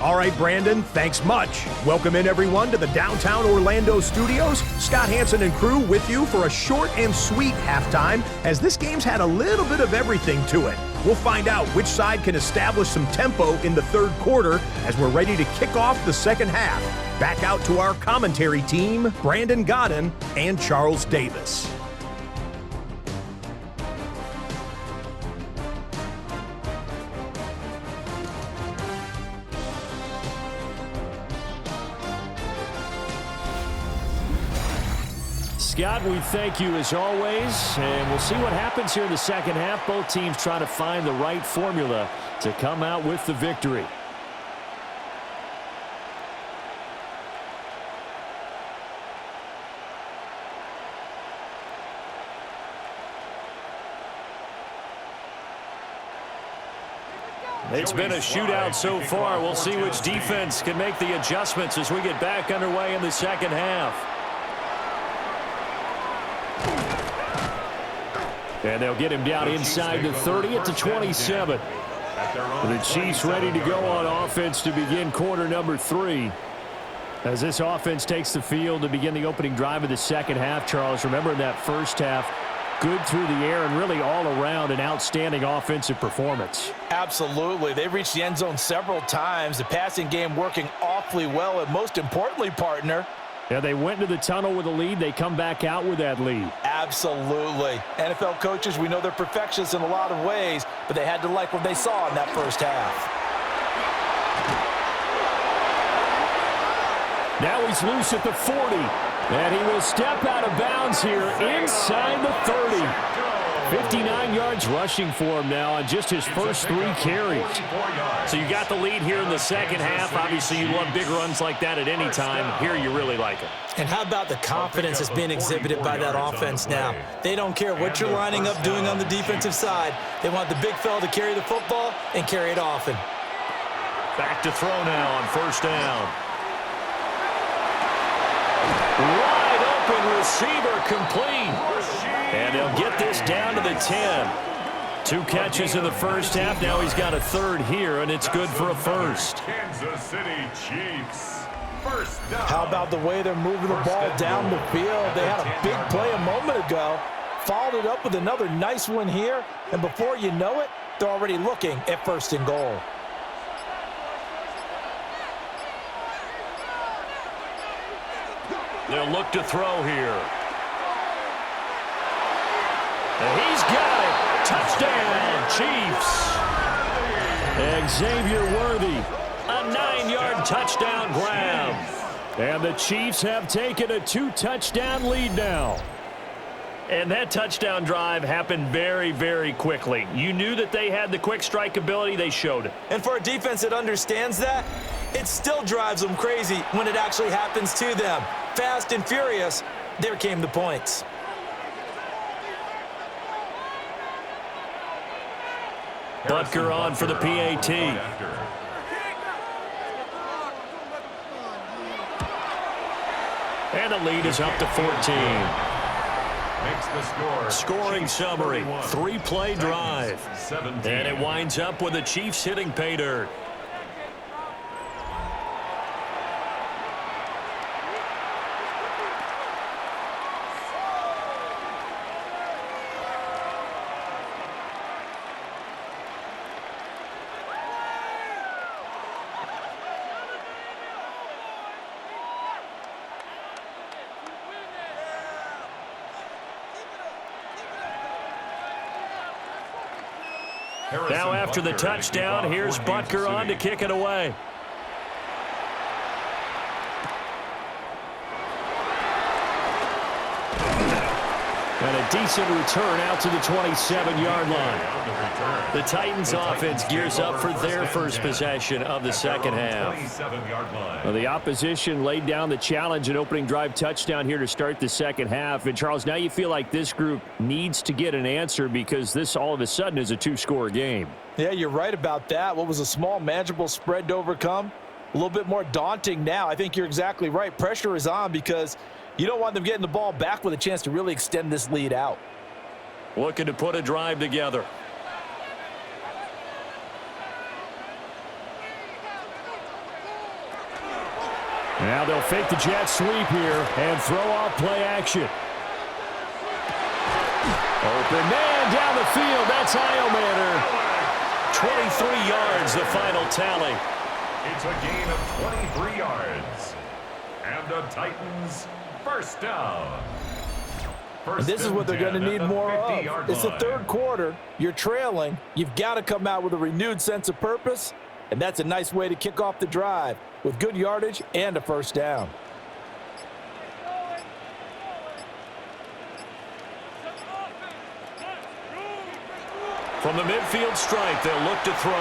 All right, Brandon, thanks much. Welcome in, everyone, to the downtown Orlando studios. Scott Hansen and crew with you for a short and sweet halftime, as this game's had a little bit of everything to it. We'll find out which side can establish some tempo in the third quarter as we're ready to kick off the second half. Back out to our commentary team, Brandon Godden and Charles Davis. Scott, we thank you as always, and we'll see what happens here in the second half. Both teams trying to find the right formula to come out with the victory. It's been a shootout so far. We'll see which defense can make the adjustments as we get back underway in the second half. And they'll get him down inside the 30 at the 27. The Chiefs ready to go on offense to begin quarter number 3. As this offense takes the field to begin the opening drive of the second half, Charles, remember in that first half, good through the air and really all around an outstanding offensive performance. Absolutely. They reached the end zone several times. The passing game working awfully well, and most importantly, partner, yeah, they went into the tunnel with a lead. They come back out with that lead. Absolutely. NFL coaches, we know they're perfectionists in a lot of ways, but they had to like what they saw in that first half. Now he's loose at the 40. And he will step out of bounds here inside the 30. 59 yards rushing for him now on just his first 3 carries. So you got the lead here in the second half. Obviously, you love big runs like that at any time. Here you really like it. And how about the confidence that's being exhibited by that offense now? They don't care what you're lining up doing on the defensive side. They want the big fella to carry the football and carry it often. Back to throw now on first down. Wide open receiver complete. And they'll get this down to the 10. 2 catches in the first half. Now he's got a third here, and it's good for a first. Kansas City Chiefs. First down. How about the way they're moving the ball down the field? They had a big play a moment ago. Followed it up with another nice one here. And before you know it, they're already looking at first and goal. They'll look to throw here. And he's got it. Touchdown, Chiefs. Xavier Worthy, a 9-yard touchdown grab. And the Chiefs have taken a 2-touchdown lead now. And that touchdown drive happened very, very quickly. You knew that they had the quick strike ability. They showed it. And for a defense that understands that, it still drives them crazy when it actually happens to them. Fast and furious, there came the points. Butker on for the PAT. And the lead is up to 14. Makes the score. Scoring summary, 3-play drive. 17. And it winds up with the Chiefs hitting pay dirt. Now after the touchdown, here's Butker on to kick it away. And a decent return out to the 27-yard line. The Titans offense gears up for their first possession of the second half. Well, the opposition laid down the challenge and opening drive touchdown here to start the second half. And, Charles, now you feel like this group needs to get an answer because this all of a sudden is a 2-score game. Yeah, you're right about that. What was a small, manageable spread to overcome? A little bit more daunting now. I think you're exactly right. Pressure is on because you don't want them getting the ball back with a chance to really extend this lead out. Looking to put a drive together. Now they'll fake the jet sweep here and throw off play action. Open man down the field. That's Iomanner. 23 yards, the final tally. It's a gain of 23 yards. And the Titans first down. And this is what they're going to need more of. It's the third quarter. You're trailing. You've got to come out with a renewed sense of purpose. And that's a nice way to kick off the drive with good yardage and a first down. From the midfield stripe, they'll look to throw.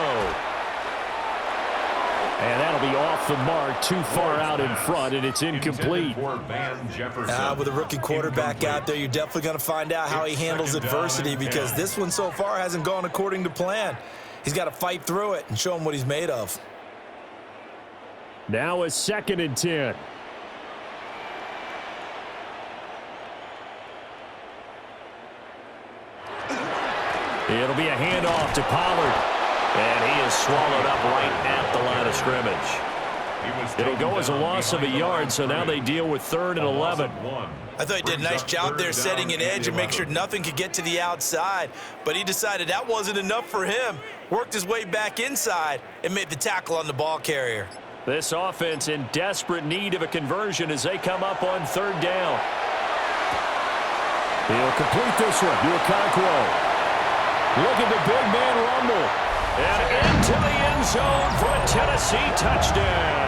And that'll be off the mark, too far out in front, and it's incomplete. With a rookie quarterback out there, you're definitely going to find out how he handles adversity because this one so far hasn't gone according to plan. He's got to fight through it and show him what he's made of. Now a 2nd and 10. It'll be a handoff to Pollard. And he is swallowed up right at the line of scrimmage. It'll go as a loss of a yard, so now they deal with 3rd and 11. I thought he did a nice job there setting an edge and make sure nothing could get to the outside. But he decided that wasn't enough for him. Worked his way back inside and made the tackle on the ball carrier. This offense in desperate need of a conversion as they come up on 3rd down. He'll complete this one to Okonkwo. Look at the big man rumble. And into the end zone for a Tennessee touchdown.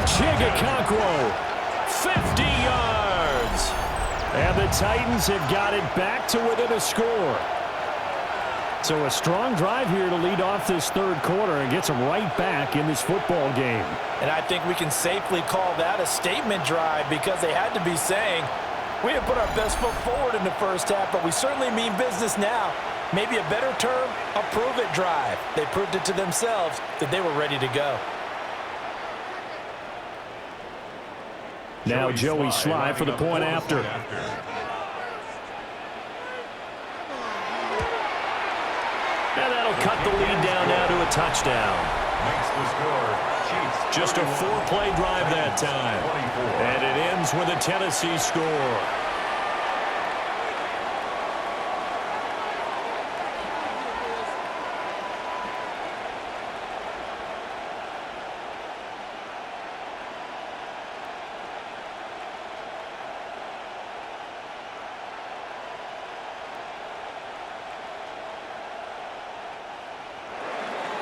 Okonkwo, 50 yards. And the Titans have got it back to within a score. So a strong drive here to lead off this third quarter and gets them right back in this football game. And I think we can safely call that a statement drive because they had to be saying, we didn't put our best foot forward in the first half, but we certainly mean business now. Maybe a better term, a prove-it drive. They proved it to themselves that they were ready to go. Now Joey Sly for the point after. And that'll cut the lead down now to a touchdown. Makes the score. Chiefs. Just a 4-play drive that time. And it ends with a Tennessee score.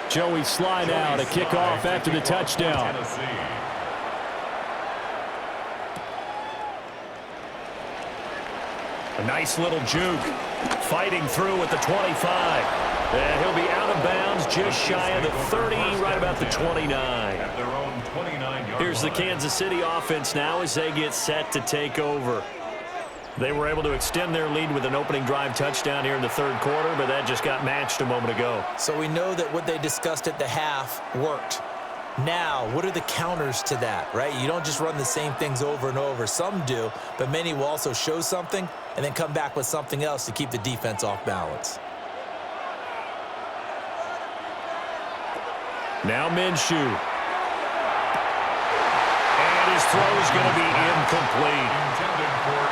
Joey Sly now to kick off after the touchdown. A nice little juke. Fighting through at the 25. And he'll be out of bounds just shy of the 30, right about the 29. Here's the Kansas City offense now as they get set to take over. They were able to extend their lead with an opening drive touchdown here in the third quarter, but that just got matched a moment ago. So we know that what they discussed at the half worked. Now, what are the counters to that, right? You don't just run the same things over and over. Some do, but many will also show something and then come back with something else to keep the defense off balance. Now Minshew. And his throw is going to be incomplete.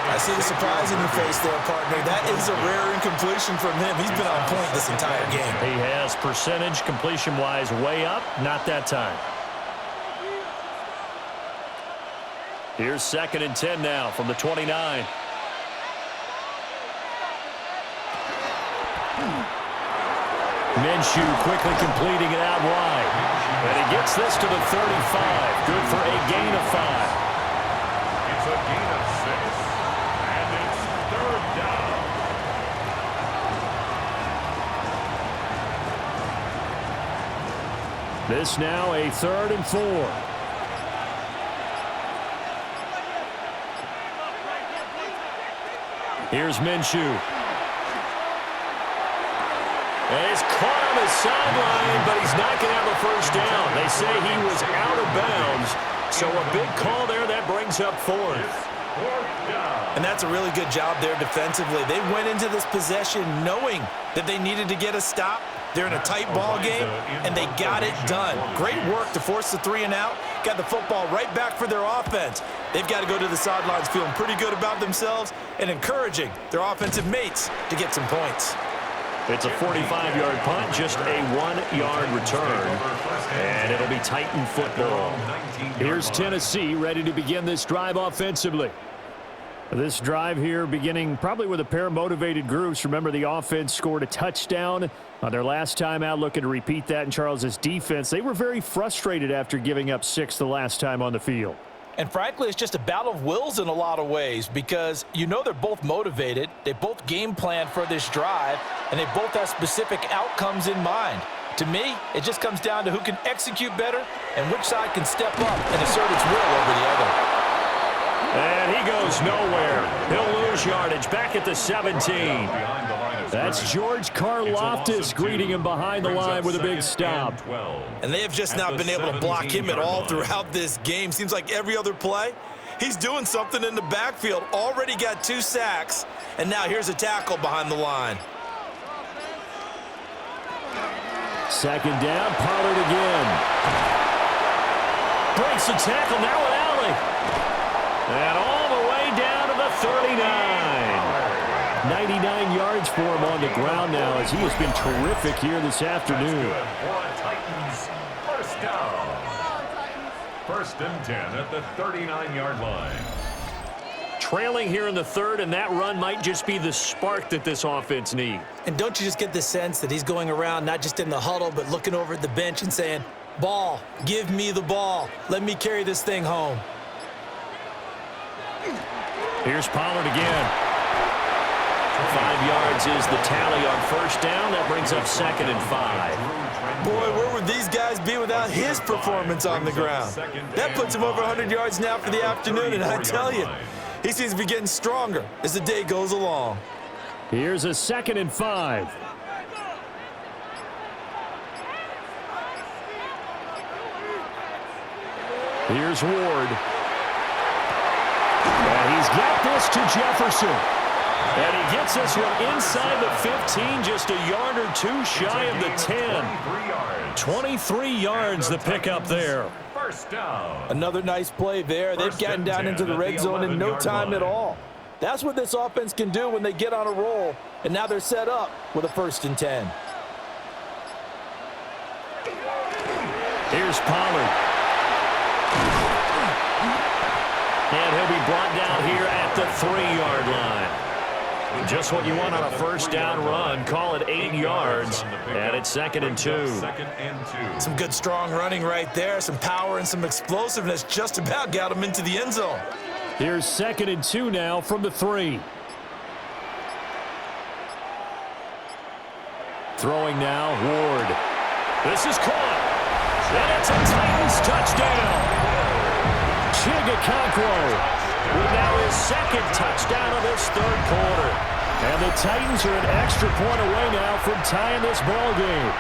I see the surprise in your face there, partner. That is a rare incompletion from him. He's been on point this entire game. He has percentage completion-wise way up. Not that time. Here's 2nd and 10 now from the 29. Minshew quickly completing it out wide. And he gets this to the 35. Good for a gain of 5. It's a gain of 6. And it's 3rd down. This now a 3rd and 4. Here's Minshew. And he's caught on the sideline, but he's not going to have a first down. They say he was out of bounds, so a big call there that brings up 4th. And that's a really good job there defensively. They went into this possession knowing that they needed to get a stop. They're in a tight ball game, and they got it done. Great work to force the 3 and out. Got the football right back for their offense. They've got to go to the sidelines feeling pretty good about themselves and encouraging their offensive mates to get some points. It's a 45-yard punt, just a 1-yard return, and it'll be Titan football. Here's Tennessee ready to begin this drive offensively. This drive here beginning probably with a pair of motivated groups. Remember, the offense scored a touchdown on their last time out, looking to repeat that in Charles's defense. They were very frustrated after giving up 6 the last time on the field. And frankly, it's just a battle of wills in a lot of ways because you know they're both motivated. They both game plan for this drive, and they both have specific outcomes in mind. To me, it just comes down to who can execute better and which side can step up and assert its will over the other. And he goes nowhere. He'll lose yardage back at the 17. That's George Karlaftis greeting him behind the line with a big stop. And they have just not been able to block him at all throughout this game. Seems like every other play, he's doing something in the backfield. Already got 2 sacks, and now here's a tackle behind the line. 2nd down, Pollard again. Breaks the tackle, now an alley. And all the way down to the 39. 99 yards for him on the ground now as he has been terrific here this afternoon. Titans, first down. 1st and 10 at the 39-yard line. Trailing here in the 3rd, and that run might just be the spark that this offense needs. And don't you just get the sense that he's going around not just in the huddle but looking over at the bench and saying, ball, give me the ball. Let me carry this thing home. Here's Pollard again. 5 yards is the tally on first down. That brings up 2nd and 5. Boy, where would these guys be without his performance on the ground? That puts him over 100 yards now for the afternoon, and I tell you, he seems to be getting stronger as the day goes along. Here's a 2nd and 5. Here's Ward. And he's got this to Jefferson. And he gets this one inside the 15, just a yard or two shy of the 10. 23 yards the pickup there. First down. Another nice play there. They've gotten down into the red zone in no time at all. That's what this offense can do when they get on a roll. And now they're set up with a 1st and 10. Here's Pollard. And he'll be brought down here at the 3-yard line. Just what you want on a first down run. Call it 8 yards. And it's 2nd and 2. Some good strong running right there. Some power and some explosiveness just about got him into the end zone. Here's 2nd and 2 now from the 3. Throwing now, Ward. This is caught. And it's a Titans touchdown. Chigakonkwo with now his 2nd touchdown of this 3rd quarter. And the Titans are an extra point away now from tying this ball game.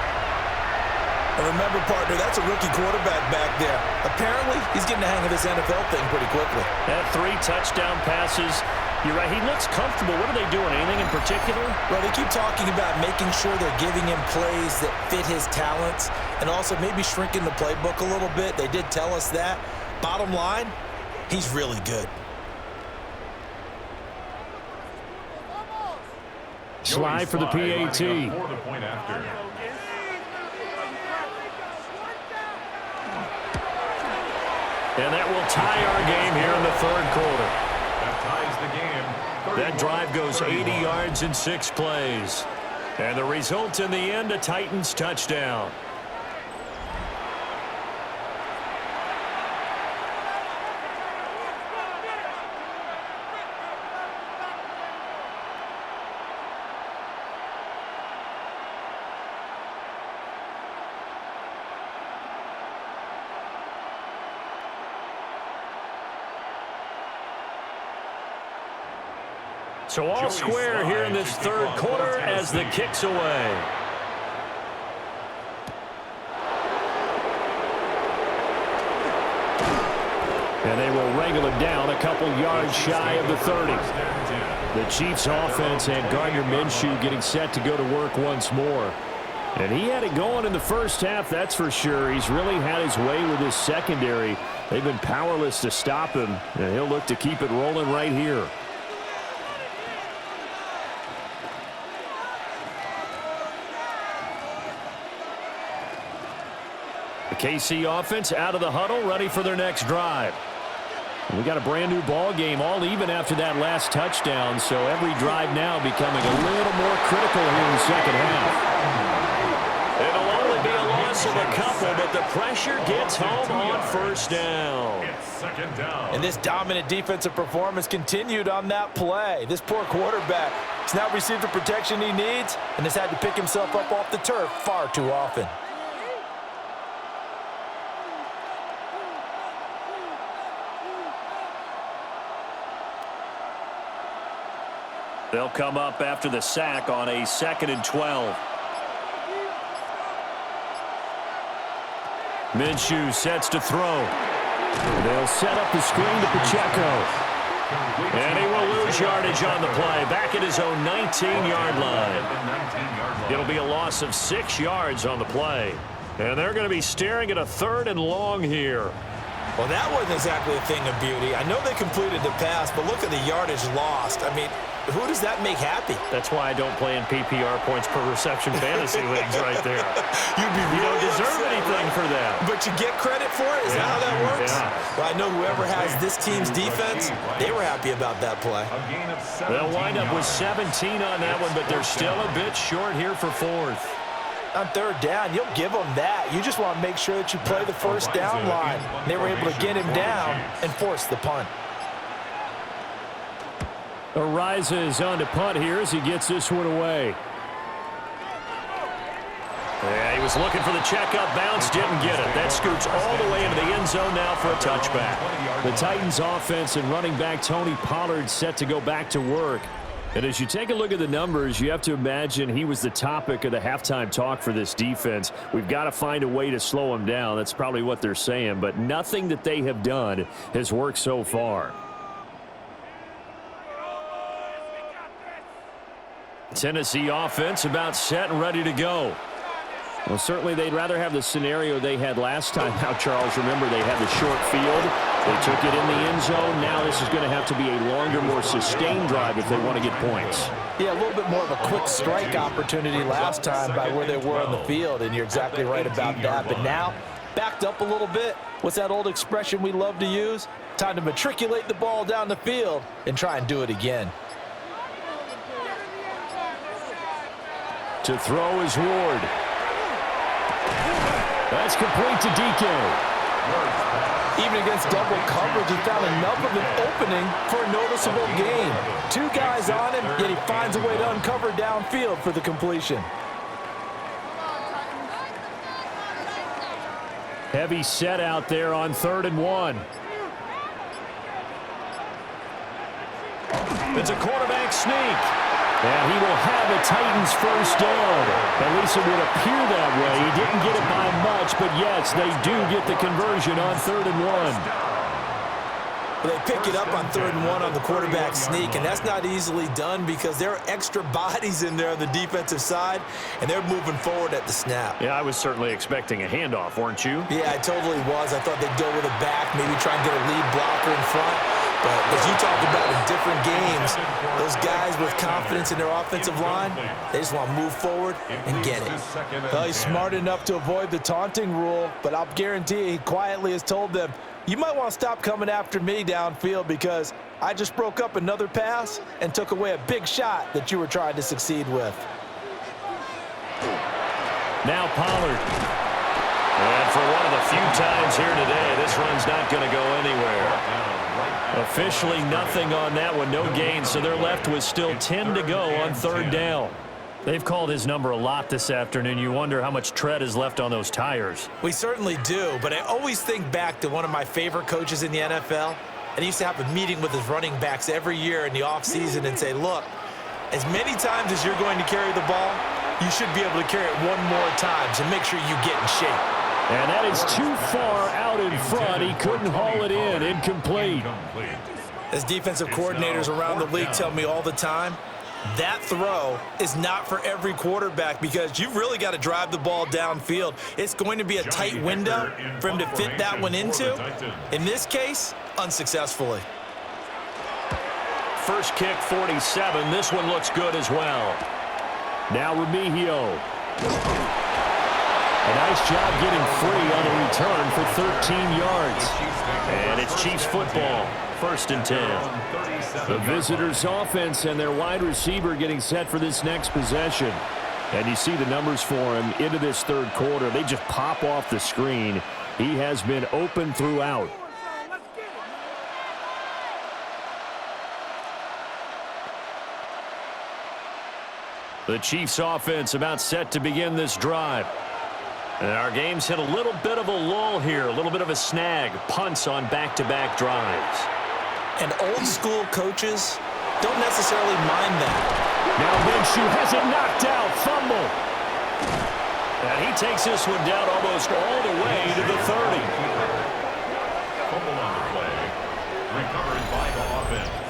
And remember, partner, that's a rookie quarterback back there. Apparently, he's getting the hang of this NFL thing pretty quickly. That 3 touchdown passes. You're right, he looks comfortable. What are they doing? Anything in particular? Well, they keep talking about making sure they're giving him plays that fit his talents and also maybe shrinking the playbook a little bit. They did tell us that. Bottom line, he's really good. Slide for the PAT. And that will tie our game here in the 3rd quarter. That ties the game. That drive goes 80 yards in 6 plays. And the result in the end, a Titans touchdown. So all square here in this 3rd quarter as the kick's away. And they will wrangle it down a couple yards shy of the 30. The Chiefs offense and Gardner Minshew getting set to go to work once more. And he had it going in the first half, that's for sure. He's really had his way with his secondary. They've been powerless to stop him, and he'll look to keep it rolling right here. The KC offense out of the huddle, ready for their next drive. We got a brand new ball game, all even after that last touchdown, so every drive now becoming a little more critical here in the 2nd half. It'll only be a loss of a couple, but the pressure gets home on 1st down. It's 2nd down. And this dominant defensive performance continued on that play. This poor quarterback has now received the protection he needs and has had to pick himself up off the turf far too often. They'll come up after the sack on a 2nd and 12. Minshew sets to throw. They'll set up the screen to Pacheco. And he will lose yardage on the play. Back at his own 19-yard line. It'll be a loss of 6 yards on the play. And they're going to be staring at a 3rd and long here. Well, that wasn't exactly a thing of beauty. I know they completed the pass, but look at the yardage lost. I mean, who does that make happy? That's why I don't play in PPR points per reception fantasy leagues right there. You don't deserve anything for that. But you get credit for it? Is that how that works? Yeah. Well, I know whoever has this team's defense, they were happy about that play. They'll wind up with 17 on that one, but they're still a bit short here for 4th. On 3rd down, you'll give them that. You just want to make sure that you play the 1st down line. They were able to get him down and force the punt. Arises on to punt here as he gets this one away. Yeah, he was looking for the checkup bounce, didn't get it. That scoots all the way into the end zone now for a touchback. The Titans offense and running back Tony Pollard set to go back to work. And as you take a look at the numbers, you have to imagine he was the topic of the halftime talk for this defense. We've got to find a way to slow him down. That's probably what they're saying. But nothing that they have done has worked so far. Tennessee offense about set and ready to go. Well, certainly they'd rather have the scenario they had last time. Now, Charles, remember they had the short field. They took it in the end zone. Now this is going to have to be a longer, more sustained drive if they want to get points. Yeah, a little bit more of a quick strike opportunity last time by where they were on the field, and you're exactly right about that. But now, backed up a little bit. What's that old expression we love to use? Time to matriculate the ball down the field and try and do it again. To throw is Ward. That's complete to DK. Even against double coverage, he found enough of an opening for a noticeable gain. 2 guys on him, yet he finds a way to uncover downfield for the completion. Heavy set out there on 3rd and 1. It's a quarterback sneak. And he will have the Titans first down. At least it would appear that way. He didn't get it by much, but yes, they do get the conversion on 3rd and 1. They pick it up on 3rd and 1 on the quarterback sneak, and that's not easily done because there are extra bodies in there on the defensive side, and they're moving forward at the snap. Yeah, I was certainly expecting a handoff, weren't you? Yeah, I totally was. I thought they'd go with a back, maybe try and get a lead blocker in front. But as you talked about in different games, those guys with confidence in their offensive line, they just want to move forward and get it. Well, he's smart enough to avoid the taunting rule, but I'll guarantee he quietly has told them, you might want to stop coming after me downfield because I just broke up another pass and took away a big shot that you were trying to succeed with. Now Pollard. And for one of the few times here today, this run's not going to go anywhere. Officially nothing on that one, no gain, so they're left with still 10 to go on 3rd down. They've called his number a lot this afternoon. You wonder how much tread is left on those tires. We certainly do, but I always think back to one of my favorite coaches in the NFL, and he used to have a meeting with his running backs every year in the offseason and say, look, as many times as you're going to carry the ball, you should be able to carry it one more time to make sure you get in shape. And that is too far out in front. He couldn't haul it in. Incomplete. As defensive coordinators around the league tell me all the time, that throw is not for every quarterback because you've really got to drive the ball downfield. It's going to be a tight window for him to fit that one into. In this case, unsuccessfully. First kick, 47. This one looks good as well. Now Remigio. A nice job getting free on the return for 13 yards. And it's Chiefs football, 1st and 10. The visitors' offense and their wide receiver getting set for this next possession. And you see the numbers for him into this 3rd quarter. They just pop off the screen. He has been open throughout. The Chiefs' offense about set to begin this drive. And our game's hit a little bit of a lull here, a little bit of a snag. Punts on back-to-back drives. And old-school coaches don't necessarily mind that. Now Minshew has it knocked out. Fumble. And he takes this one down almost all the way to the 30. Fumble on the play. Recovered by the offense.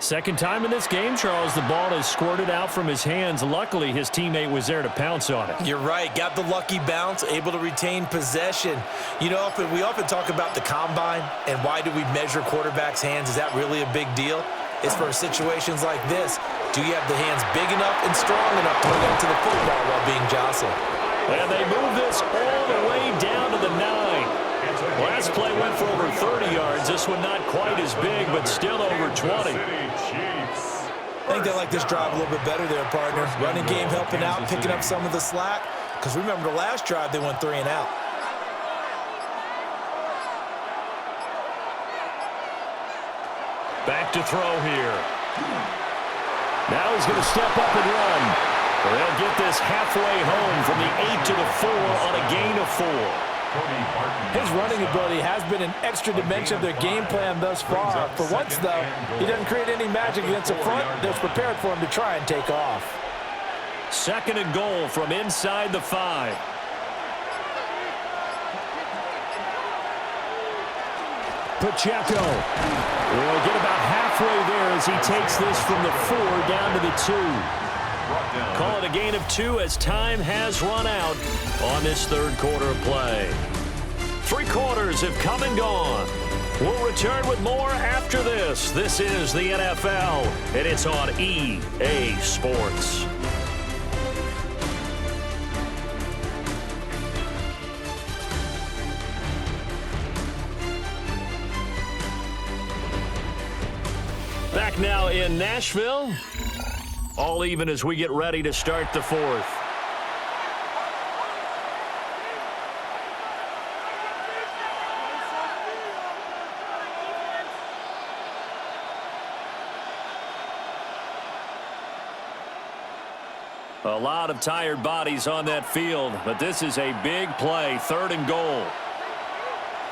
Second time in this game, Charles, the ball has squirted out from his hands. Luckily, his teammate was there to pounce on it. You're right. Got the lucky bounce, able to retain possession. You know, we often talk about the combine and why do we measure quarterbacks' hands. Is that really a big deal? It's for situations like this. Do you have the hands big enough and strong enough to hold on to the football while being jostled? And they move this all the way down to the 9. Last play went for over 30 yards. This one not quite as big, but still over 20. I think they like this drive a little bit better there, partner. Running game helping out, picking up some of the slack. because remember the last drive they went 3 and out. Back to throw here. Now he's going to step up and run. They'll get this halfway home from the 8 to the 4 on a gain of 4. His running ability has been an extra dimension of their game plan thus far. For once, though, he doesn't create any magic against the front that's prepared for him to try and take off. 2nd and goal from inside the 5. Pacheco will get about halfway there as he takes this from the 4 down to the 2. Call it a gain of 2 as time has run out on this 3rd quarter of play. 3 quarters have come and gone. We'll return with more after this. This is the NFL, and it's on EA Sports. Back now in Nashville. All even as we get ready to start the 4th. A lot of tired bodies on that field, but this is a big play, 3rd and goal.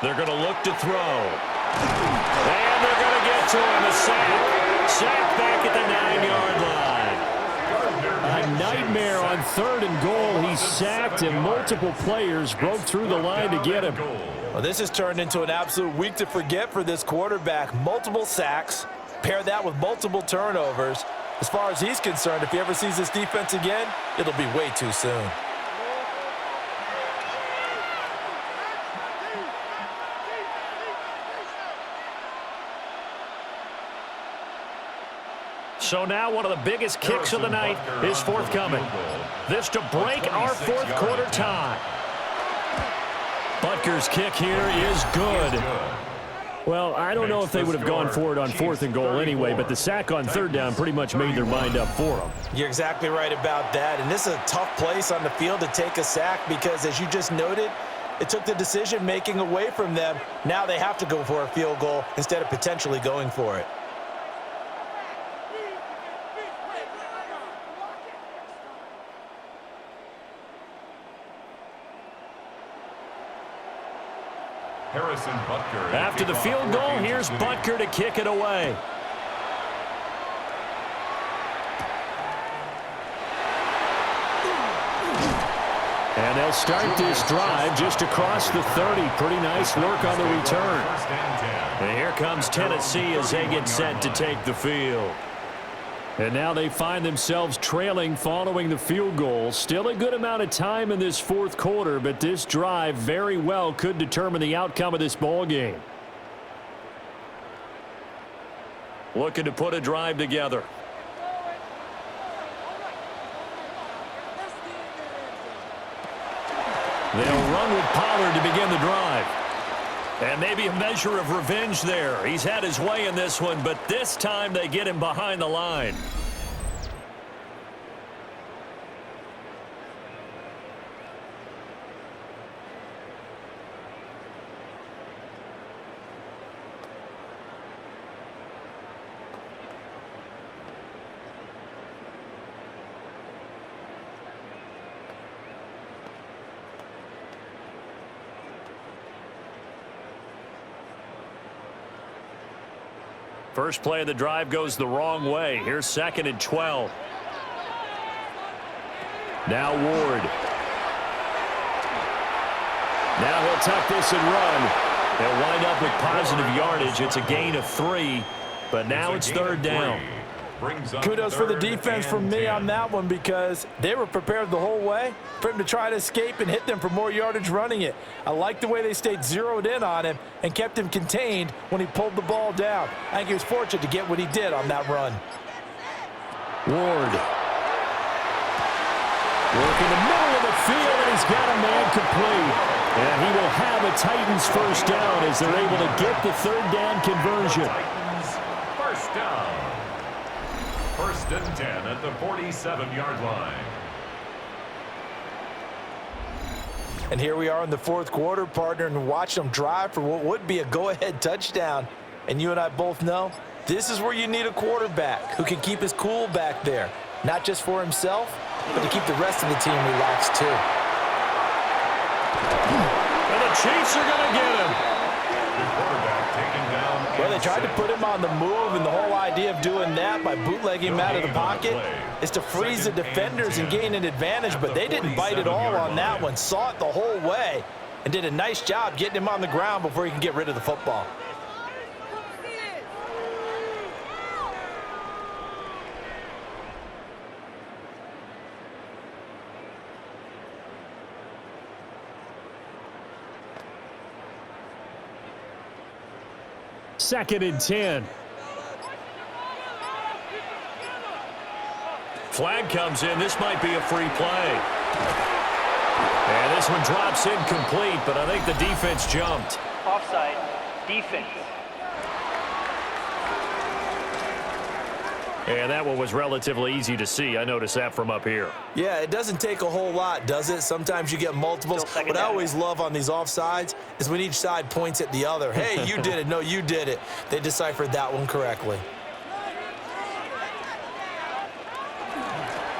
They're going to look to throw. And they're going to get to him, a sack. Sack back at the 9-yard line. A nightmare on 3rd and goal. He's sacked, and multiple players broke through the line to get him. Well, this has turned into an absolute week to forget for this quarterback. Multiple sacks, pair that with multiple turnovers. As far as he's concerned, if he ever sees this defense again, it'll be way too soon. So now one of the biggest kicks of the night is forthcoming. This to break our 4th quarter tie. Butker's kick here is good. Well, I don't know if they would have gone for it on 4th and goal anyway, but the sack on 3rd down pretty much made their mind up for them. You're exactly right about that, and this is a tough place on the field to take a sack because, as you just noted, it took the decision-making away from them. Now they have to go for a field goal instead of potentially going for it. After the field goal, here's Butker to kick it away. And they'll start this drive just across the 30. Pretty nice work on the return. And here comes Tennessee as they get set to take the field. And now they find themselves trailing following the field goal. Still a good amount of time in this 4th quarter, but this drive very well could determine the outcome of this ball game. Looking to put a drive together. They'll run with Pollard to begin the drive. And maybe a measure of revenge there. He's had his way in this one, but this time they get him behind the line. First play of the drive goes the wrong way. Here's 2nd and 12. Now Ward. Now he'll tuck this and run. They'll wind up with positive yardage. It's a gain of 3, but now it's 3rd down. Kudos for the defense from me on that one because they were prepared the whole way for him to try to escape and hit them for more yardage running it. I like the way they stayed zeroed in on him and kept him contained when he pulled the ball down. I think he was fortunate to get what he did on that run. Ward. Work in the middle of the field, and he's got a man complete. And he will have a Titans first down as they're able to get the 3rd down conversion. First down. 1st and 10 at the 47-yard line. And here we are in the fourth quarter, partner, and watch them drive for what would be a go-ahead touchdown. And you and I both know this is where you need a quarterback who can keep his cool back there, not just for himself, but to keep the rest of the team relaxed too. And the Chiefs are going to get him. The quarterback taken down. Well, they tried to put him on the move, and the whole idea of doing that by bootlegging him out of the pocket is to freeze the defenders and gain an advantage, but they didn't bite at all on that one, saw it the whole way, and did a nice job getting him on the ground before he can get rid of the football. Second and 10. Flag comes in. This might be a free play. And this one drops incomplete, but I think the defense jumped. Offside. Defense. And that one was relatively easy to see. I noticed that from up here. Yeah, it doesn't take a whole lot, does it? Sometimes you get multiples. What I always love on these offsides is when each side points at the other. Hey, you did it. No, you did it. They deciphered that one correctly.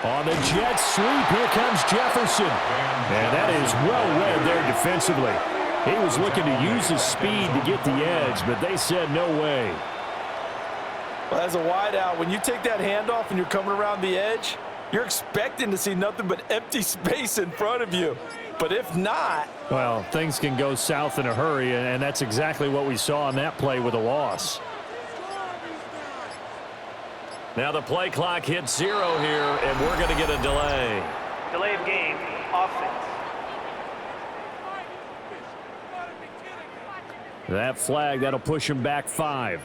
On the jet sweep, here comes Jefferson. And that is well read there defensively. He was looking to use his speed to get the edge, but they said no way. Well, as a wideout, when you take that handoff and you're coming around the edge, you're expecting to see nothing but empty space in front of you. But if not... Well, things can go south in a hurry, and that's exactly what we saw on that play with a loss. Now the play clock hits 0 here, and we're going to get a delay. Delay of game. Offense. That flag, that'll push him back 5.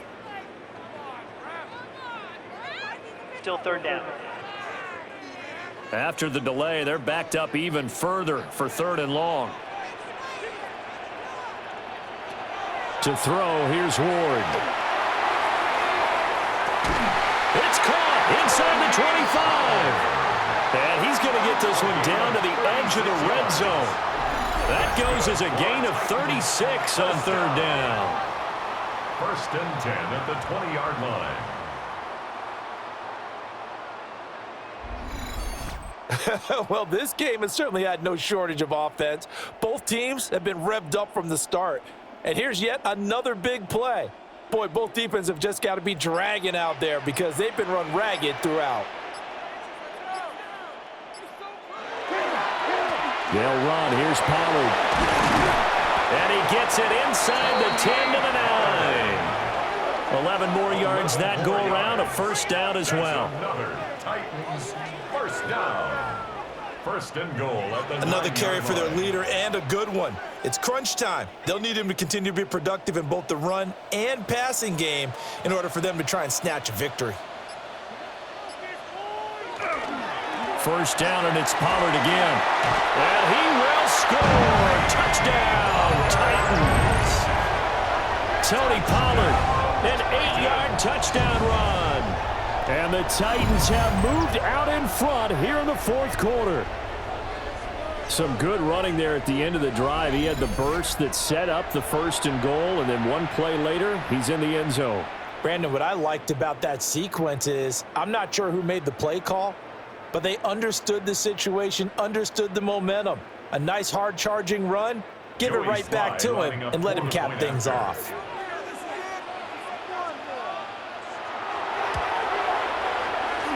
Still third down. After the delay, they're backed up even further for 3rd and long. To throw, here's Ward. It's caught inside the 25. And he's going to get this one down to the edge of the red zone. That goes as a gain of 36 on 3rd down. 1st and 10 at the 20-yard line. Well, this game has certainly had no shortage of offense. Both teams have been revved up from the start. And here's yet another big play. Boy, both defenses have just got to be dragging out there because they've been run ragged throughout. They'll run. Here's Pollard. And he gets it inside the 10 to the 9. 11 more yards that go around. A 1st down as well. Another Titans 1st down. 1st and goal at the Another carry 9-yard for their line. leader and a good one. It's crunch time. They'll need him to continue to be productive in both the run and passing game in order for them to try and snatch a victory. 1st down, and it's Pollard again. And he will score. Touchdown, Titans. Tony Pollard, an 8-yard touchdown run. And the Titans have moved out in front here in the 4th quarter. Some good running there at the end of the drive. He had the burst that set up the 1st and goal, and then one play later, he's in the end zone. Brandon, what I liked about that sequence is I'm not sure who made the play call, but they understood the situation, understood the momentum. A nice hard-charging run, give it right back to him, and let him cap things off.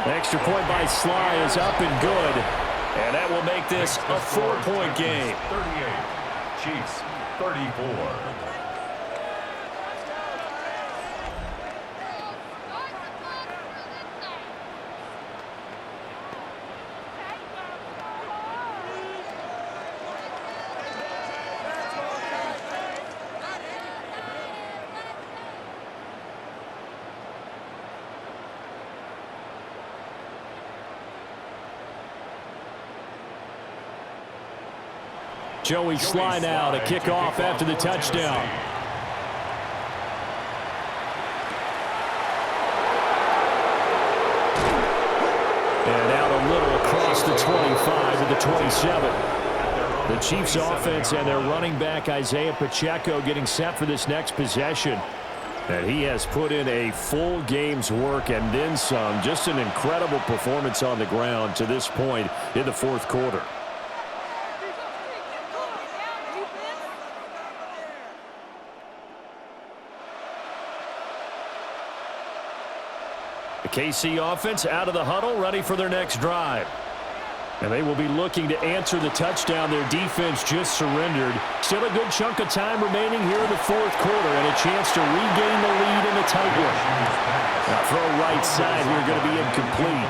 Extra point by Sly is up and good. And that will make this a 4-point game. 38, Chiefs 34. Joey Sly now to kick off after the touchdown. And out a little across the 25 to the 27. The Chiefs offense and their running back Isaiah Pacheco getting set for this next possession. And he has put in a full game's work and then some. Just an incredible performance on the ground to this point in the fourth quarter. The KC offense out of the huddle, ready for their next drive. And they will be looking to answer the touchdown their defense just surrendered. Still a good chunk of time remaining here in the fourth quarter and a chance to regain the lead in a tight one. Now throw right side here going to be incomplete.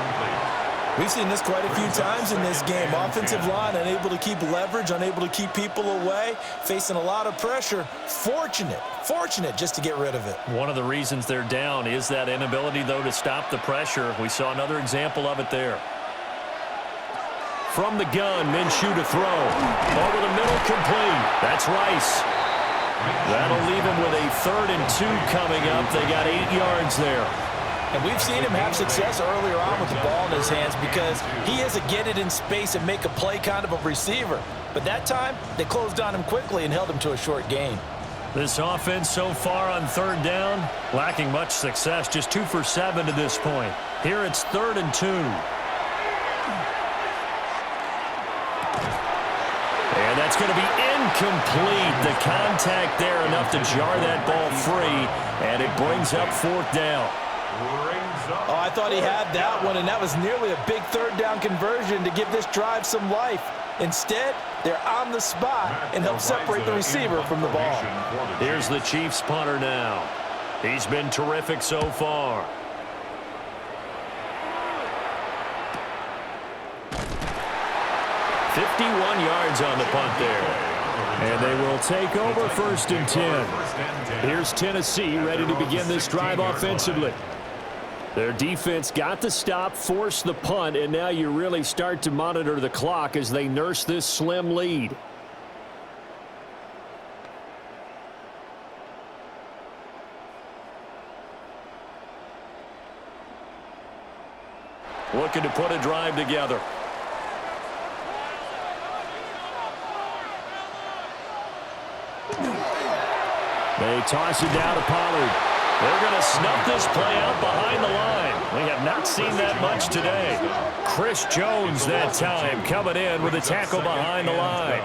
We've seen this quite a few times in this game. Offensive line unable to keep leverage, unable to keep people away, facing a lot of pressure. Fortunate just to get rid of it. One of the reasons they're down is that inability, though, to stop the pressure. We saw another example of it there. From the gun, Minshew to throw. Over the middle, complete. That's Rice. That'll leave him with a 3rd and 2 coming up. They got 8 yards there. And we've seen him have success earlier on with the ball in his hands because he is a get it in space and make a play kind of a receiver. But that time, they closed on him quickly and held him to a short gain. This offense so far on 3rd down, lacking much success. Just 2 for 7 to this point. Here it's 3rd and 2. And that's going to be incomplete. The contact there enough to jar that ball free, and it brings up 4th down. Oh, I thought he had that one, and that was nearly a big 3rd down conversion to give this drive some life. Instead, they're on the spot and help separate the receiver from the ball. Here's the Chiefs punter now. He's been terrific so far. .51 yards on the punt there. And they will take over 1st and 10. Here's Tennessee ready to begin this drive offensively. Their defense got the stop, forced the punt, and now you really start to monitor the clock as they nurse this slim lead. Looking to put a drive together. They toss it down to Pollard. They're going to snuff this play out behind the line. We have not seen that much today. Chris Jones that time coming in with a tackle behind the line.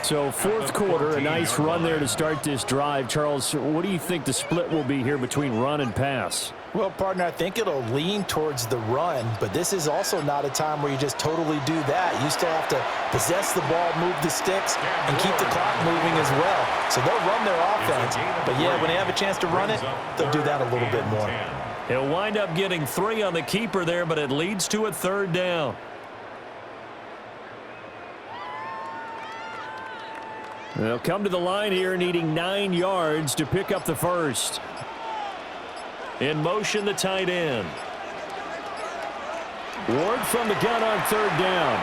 So fourth quarter, a nice run there to start this drive. Charles, what do you think the split will be here between run and pass? Well, partner, I think it'll lean towards the run, but this is also not a time where you just totally do that. You still have to possess the ball, move the sticks, and keep the clock moving as well. So they'll run their offense, but yeah, when they have a chance to run it, they'll do that a little bit more. He'll wind up getting 3 on the keeper there, but it leads to a 3rd down. They'll come to the line here needing 9 yards to pick up the first. In motion, the tight end. Ward from the gun on 3rd down.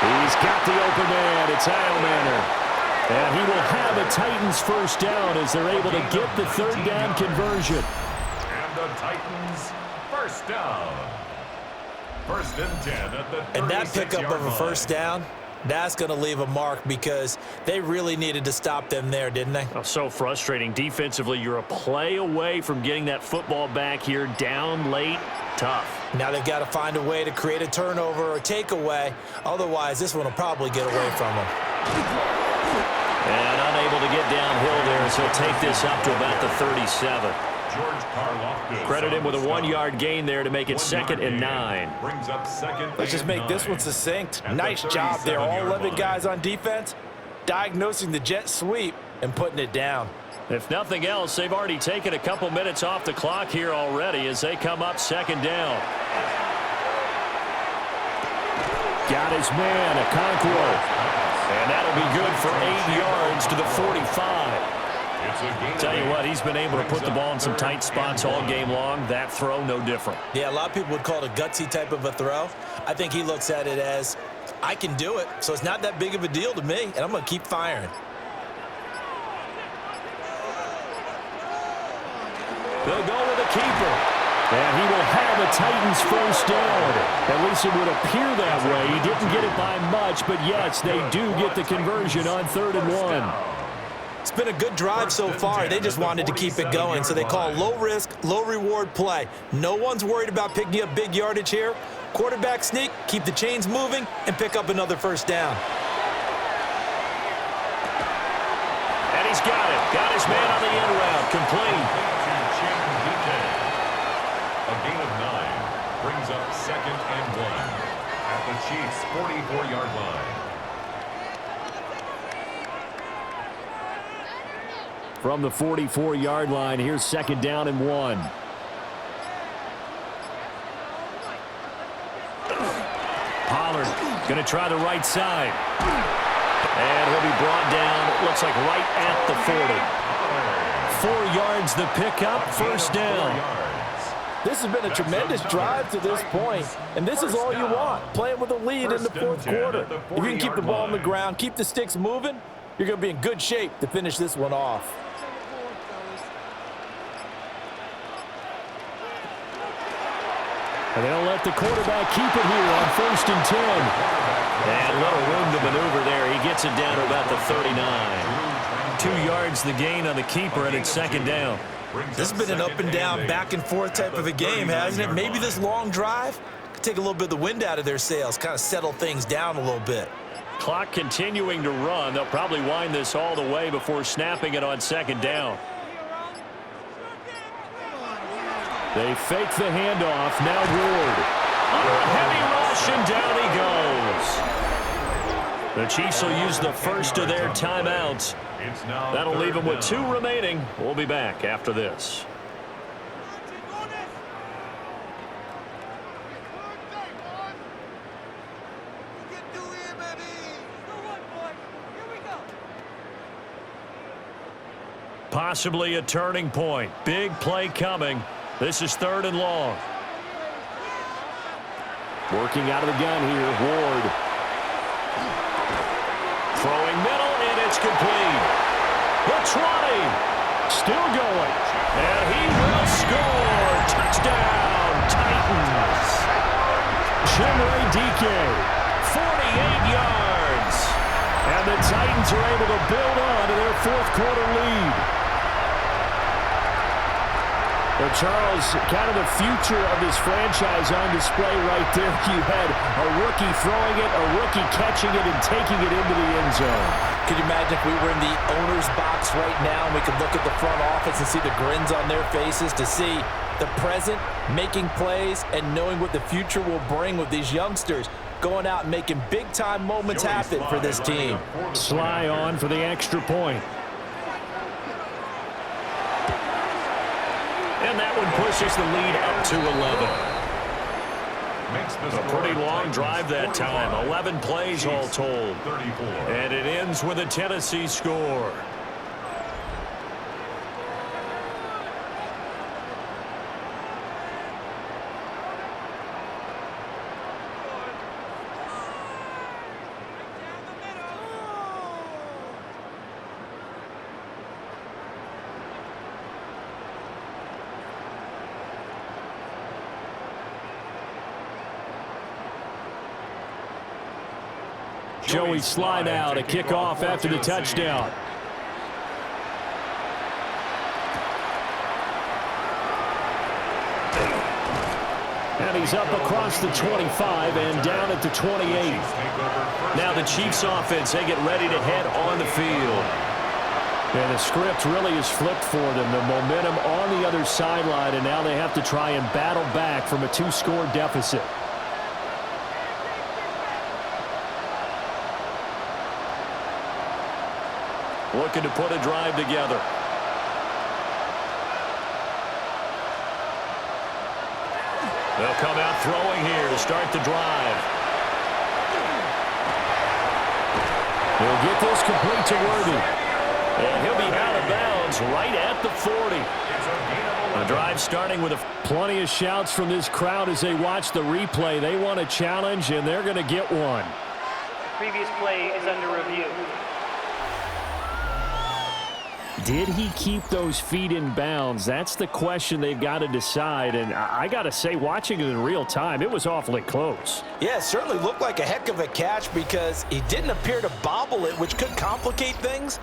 He's got the open man. It's Heilmanner. And he will have a Titans first down as they're able to get the 3rd down conversion. And the Titans first down. 1st and 10 at the 36-yard line. And that pickup of a first down, that's going to leave a mark because they really needed to stop them there, didn't they? Oh, so frustrating. Defensively, you're a play away from getting that football back here down late. Tough. Now they've got to find a way to create a turnover or takeaway. Otherwise, this one will probably get away from them. And unable to get downhill there, so he'll take this up to about the 37. Credit him with a 1-yard gain there to make it 2nd and 9. Brings up 2nd. Let's just make this one succinct. Nice job there. All 11 guys on defense diagnosing the jet sweep and putting it down. If nothing else, they've already taken a couple minutes off the clock here already as they come up 2nd down. Got his man, Okonkwo. And that'll be good for 8 yards to the 45. Tell you what, he's been able to put the ball in some tight spots all game long. That throw, no different. Yeah, a lot of people would call it a gutsy type of a throw. I think he looks at it as, I can do it, so it's not that big of a deal to me, and I'm going to keep firing. They'll go with the keeper. And he will have a Titans first down. At least it would appear that way. He didn't get it by much, but yes, they do get the conversion on 3rd and 1. It's been a good drive so far. They just wanted to keep it going, so they call low-risk, low-reward play. No one's worried about picking up big yardage here. Quarterback sneak, keep the chains moving, and pick up another first down. And he's got it. Got his man on the end route. Complete. A gain of 9 brings up 2nd and 1 at the Chiefs' 44-yard line. From the 44-yard line, here's 2nd down and 1. Pollard going to try the right side. And he'll be brought down, it looks like right at the 40. 4 yards the pickup, first down. This has been a tremendous drive to this point, and this is all you want, playing with a lead in the 4th quarter. If you can keep the ball on the ground, keep the sticks moving, you're going to be in good shape to finish this one off. And they'll let the quarterback keep it here on 1st and 10. And little room to maneuver there. He gets it down to about the 39. 2 yards the gain on the keeper, and it's 2nd down. This has been an up and down, back and forth type of a game, hasn't it? Maybe this long drive could take a little bit of the wind out of their sails, kind of settle things down a little bit. Clock continuing to run. They'll probably wind this all the way before snapping it on 2nd down. They fake the handoff. Now Ward. Under a heavy rush, and down he goes. The Chiefs will use the first of their timeouts. That'll leave them with 2 remaining. We'll be back after this. Possibly a turning point. Big play coming. This is 3rd and long. Working out of the gun here, Ward. Throwing middle, and it's complete. The try. Still going. And he will score. Touchdown, Titans. Chimere DK. 48 yards. And the Titans are able to build on to their 4th quarter lead. Well, Charles, kind of the future of this franchise on display right there. You had a rookie throwing it, a rookie catching it, and taking it into the end zone. Could you imagine if we were in the owner's box right now and we could look at the front office and see the grins on their faces, to see the present making plays and knowing what the future will bring with these youngsters going out and making big-time moments happen for this team. Sly on for the extra point. And that one pushes the lead up to 11. A pretty long drive that time. 11 plays all told. And it ends with a Tennessee score. Joey Sly now to kick off after the touchdown. And he's up across the 25 and down at the 28. Now the Chiefs offense, they get ready to head on the field. And the script really is flipped for them. The momentum on the other sideline, and now they have to try and battle back from a 2-score deficit. Looking to put a drive together. They'll come out throwing here to start the drive. He'll get this complete to Worthy. And he'll be out of bounds right at the 40. The drive starting with plenty of shouts from this crowd as they watch the replay. They want a challenge, and they're going to get one. Previous play is under review. did he keep those feet in bounds? That's the question they've got to decide. And I got to say, watching it in real time, it was awfully close. Yeah, it certainly looked like a heck of a catch because he didn't appear to bobble it, which could complicate things.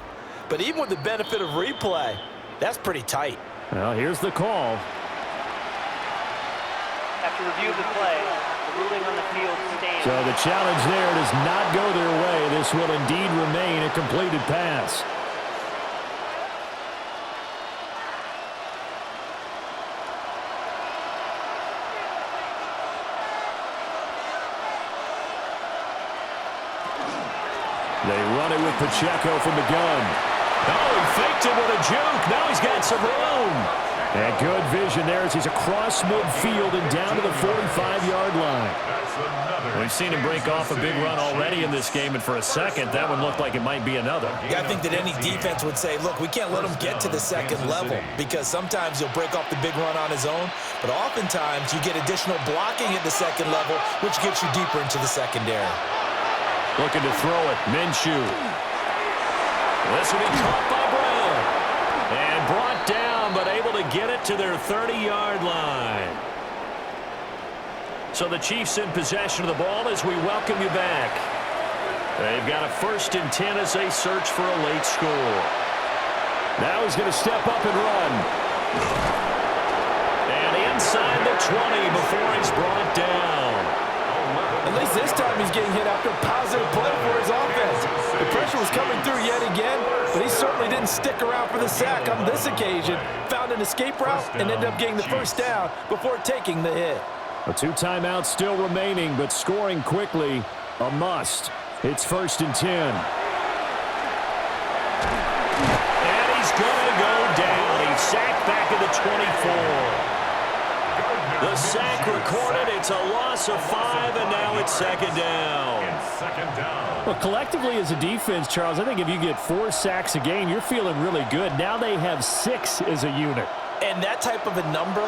But even with the benefit of replay, that's pretty tight. Well, here's the call. After review of the play, the ruling on the field stands. So the challenge there does not go their way. This will indeed remain a completed pass. They run it with Pacheco from the gun. Oh, he faked it with a juke. Now he's got some room. And good vision there as he's across midfield and down to the 45-yard line. We've seen him break off a big run already in this game, and for a second, that one looked like it might be another. Yeah, I think that any defense would say, look, we can't let him get to the second level because sometimes he'll break off the big run on his own, but oftentimes you get additional blocking at the second level, which gets you deeper into the secondary. Looking to throw it, Minshew. This will be caught by Brown. And brought down, but able to get it to their 30-yard line. So the Chiefs in possession of the ball as we welcome you back. They've got a 1st and 10 as they search for a late score. Now he's going to step up and run. And inside the 20 before he's brought down. At least this time he's getting hit after a positive play for his offense. The pressure was coming through yet again, but he certainly didn't stick around for the sack on this occasion. Found an escape route and ended up getting the first down before taking the hit. 2 timeouts still remaining, but scoring quickly, a must. It's 1st and 10. And he's going to go down. He's sacked back at the 24. The sack recorded. It's a loss of 5, and now it's 2nd down. Well, collectively as a defense, Charles, I think if you get 4 sacks a game, you're feeling really good. Now they have 6 as a unit. And that type of a number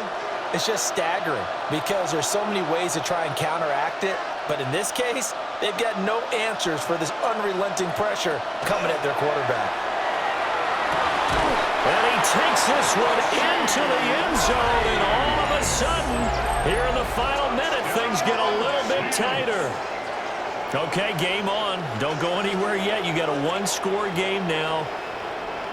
is just staggering because there's so many ways to try and counteract it. But in this case, they've got no answers for this unrelenting pressure coming at their quarterback. And he takes this one into the end zone, and all of a sudden, here in the final minute, things get a little bit tighter. Okay, game on. Don't go anywhere yet. You got a 1-score game now.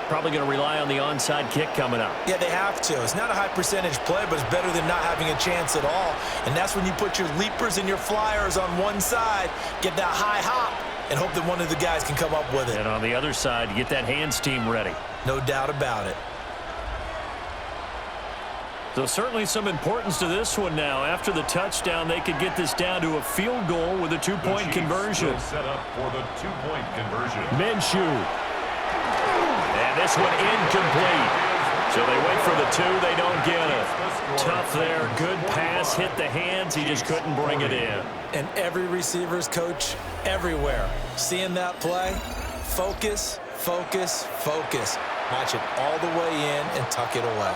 Probably going to rely on the onside kick coming up. Yeah, they have to. It's not a high percentage play, but it's better than not having a chance at all. And that's when you put your leapers and your flyers on one side, get that high hop, and hope that one of the guys can come up with it. And on the other side, you get that hands team ready. No doubt about it. So certainly some importance to this one now. After the touchdown, they could get this down to a field goal with a 2-point conversion. Set up for the 2-point conversion. Minshew. And this one incomplete. So they wait for the 2. They don't get it. Tough there. Good pass. Hit the hands. He just couldn't bring it in. And every receiver's coach everywhere. Seeing that play, focus, focus, focus. Watch it all the way in and tuck it away.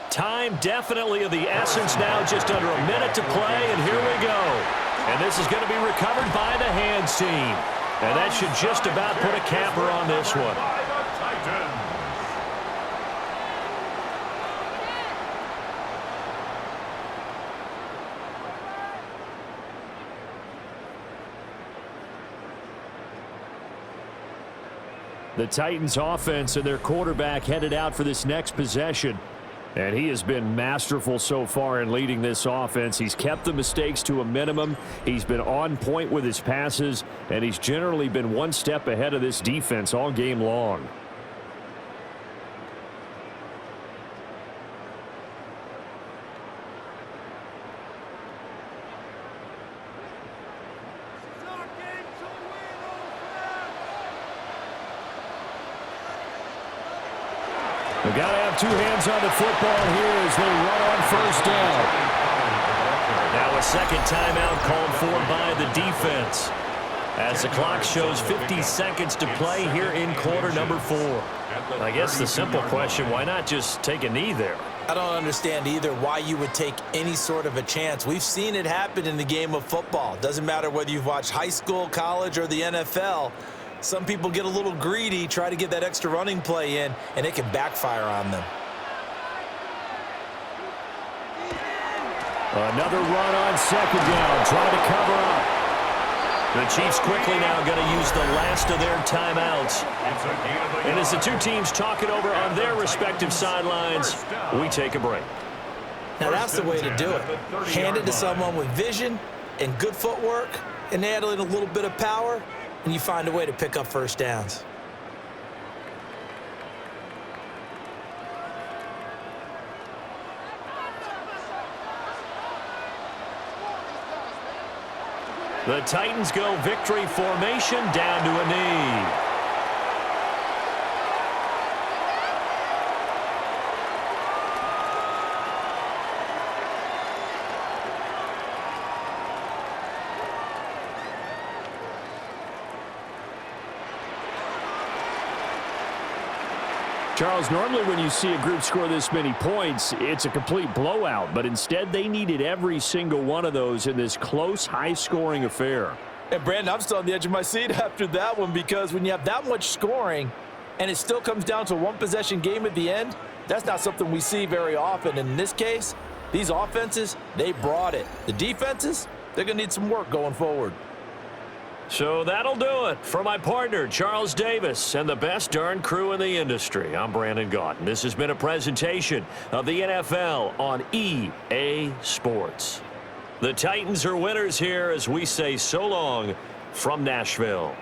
Time definitely of the essence now, just under a minute to play, and here we go. And this is going to be recovered by the hands team. And that should just about put a capper on this one. The Titans offense and their quarterback headed out for this next possession. And he has been masterful so far in leading this offense. He's kept the mistakes to a minimum. He's been on point with his passes, and he's generally been one step ahead of this defense all game long. They've got to have 2 hands on the football here as they run on 1st down. Now a second timeout called for by the defense. As the clock shows 50 seconds to play here in quarter number 4. I guess the simple question, why not just take a knee there? I don't understand either why you would take any sort of a chance. We've seen it happen in the game of football. Doesn't matter whether you've watched high school, college, or the NFL. Some people get a little greedy, try to get that extra running play in, and it can backfire on them. Another run on second down, trying to cover up. The Chiefs quickly now going to use the last of their timeouts. And as the two teams talk it over on their respective sidelines, we take a break. Now that's the way to do it. Hand it to someone with vision and good footwork and add in a little bit of power, and you find a way to pick up first downs. The Titans go victory formation down to a knee. Charles, normally when you see a group score this many points, it's a complete blowout. But instead, they needed every single one of those in this close, high-scoring affair. And, Brandon, I'm still on the edge of my seat after that one, because when you have that much scoring and it still comes down to a one-possession game at the end, that's not something we see very often. And in this case, these offenses, they brought it. The defenses, they're going to need some work going forward. So that'll do it for my partner, Charles Davis, and the best darn crew in the industry. I'm Brandon Gaunt. This has been a presentation of the NFL on EA Sports. The Titans are winners here as we say so long from Nashville.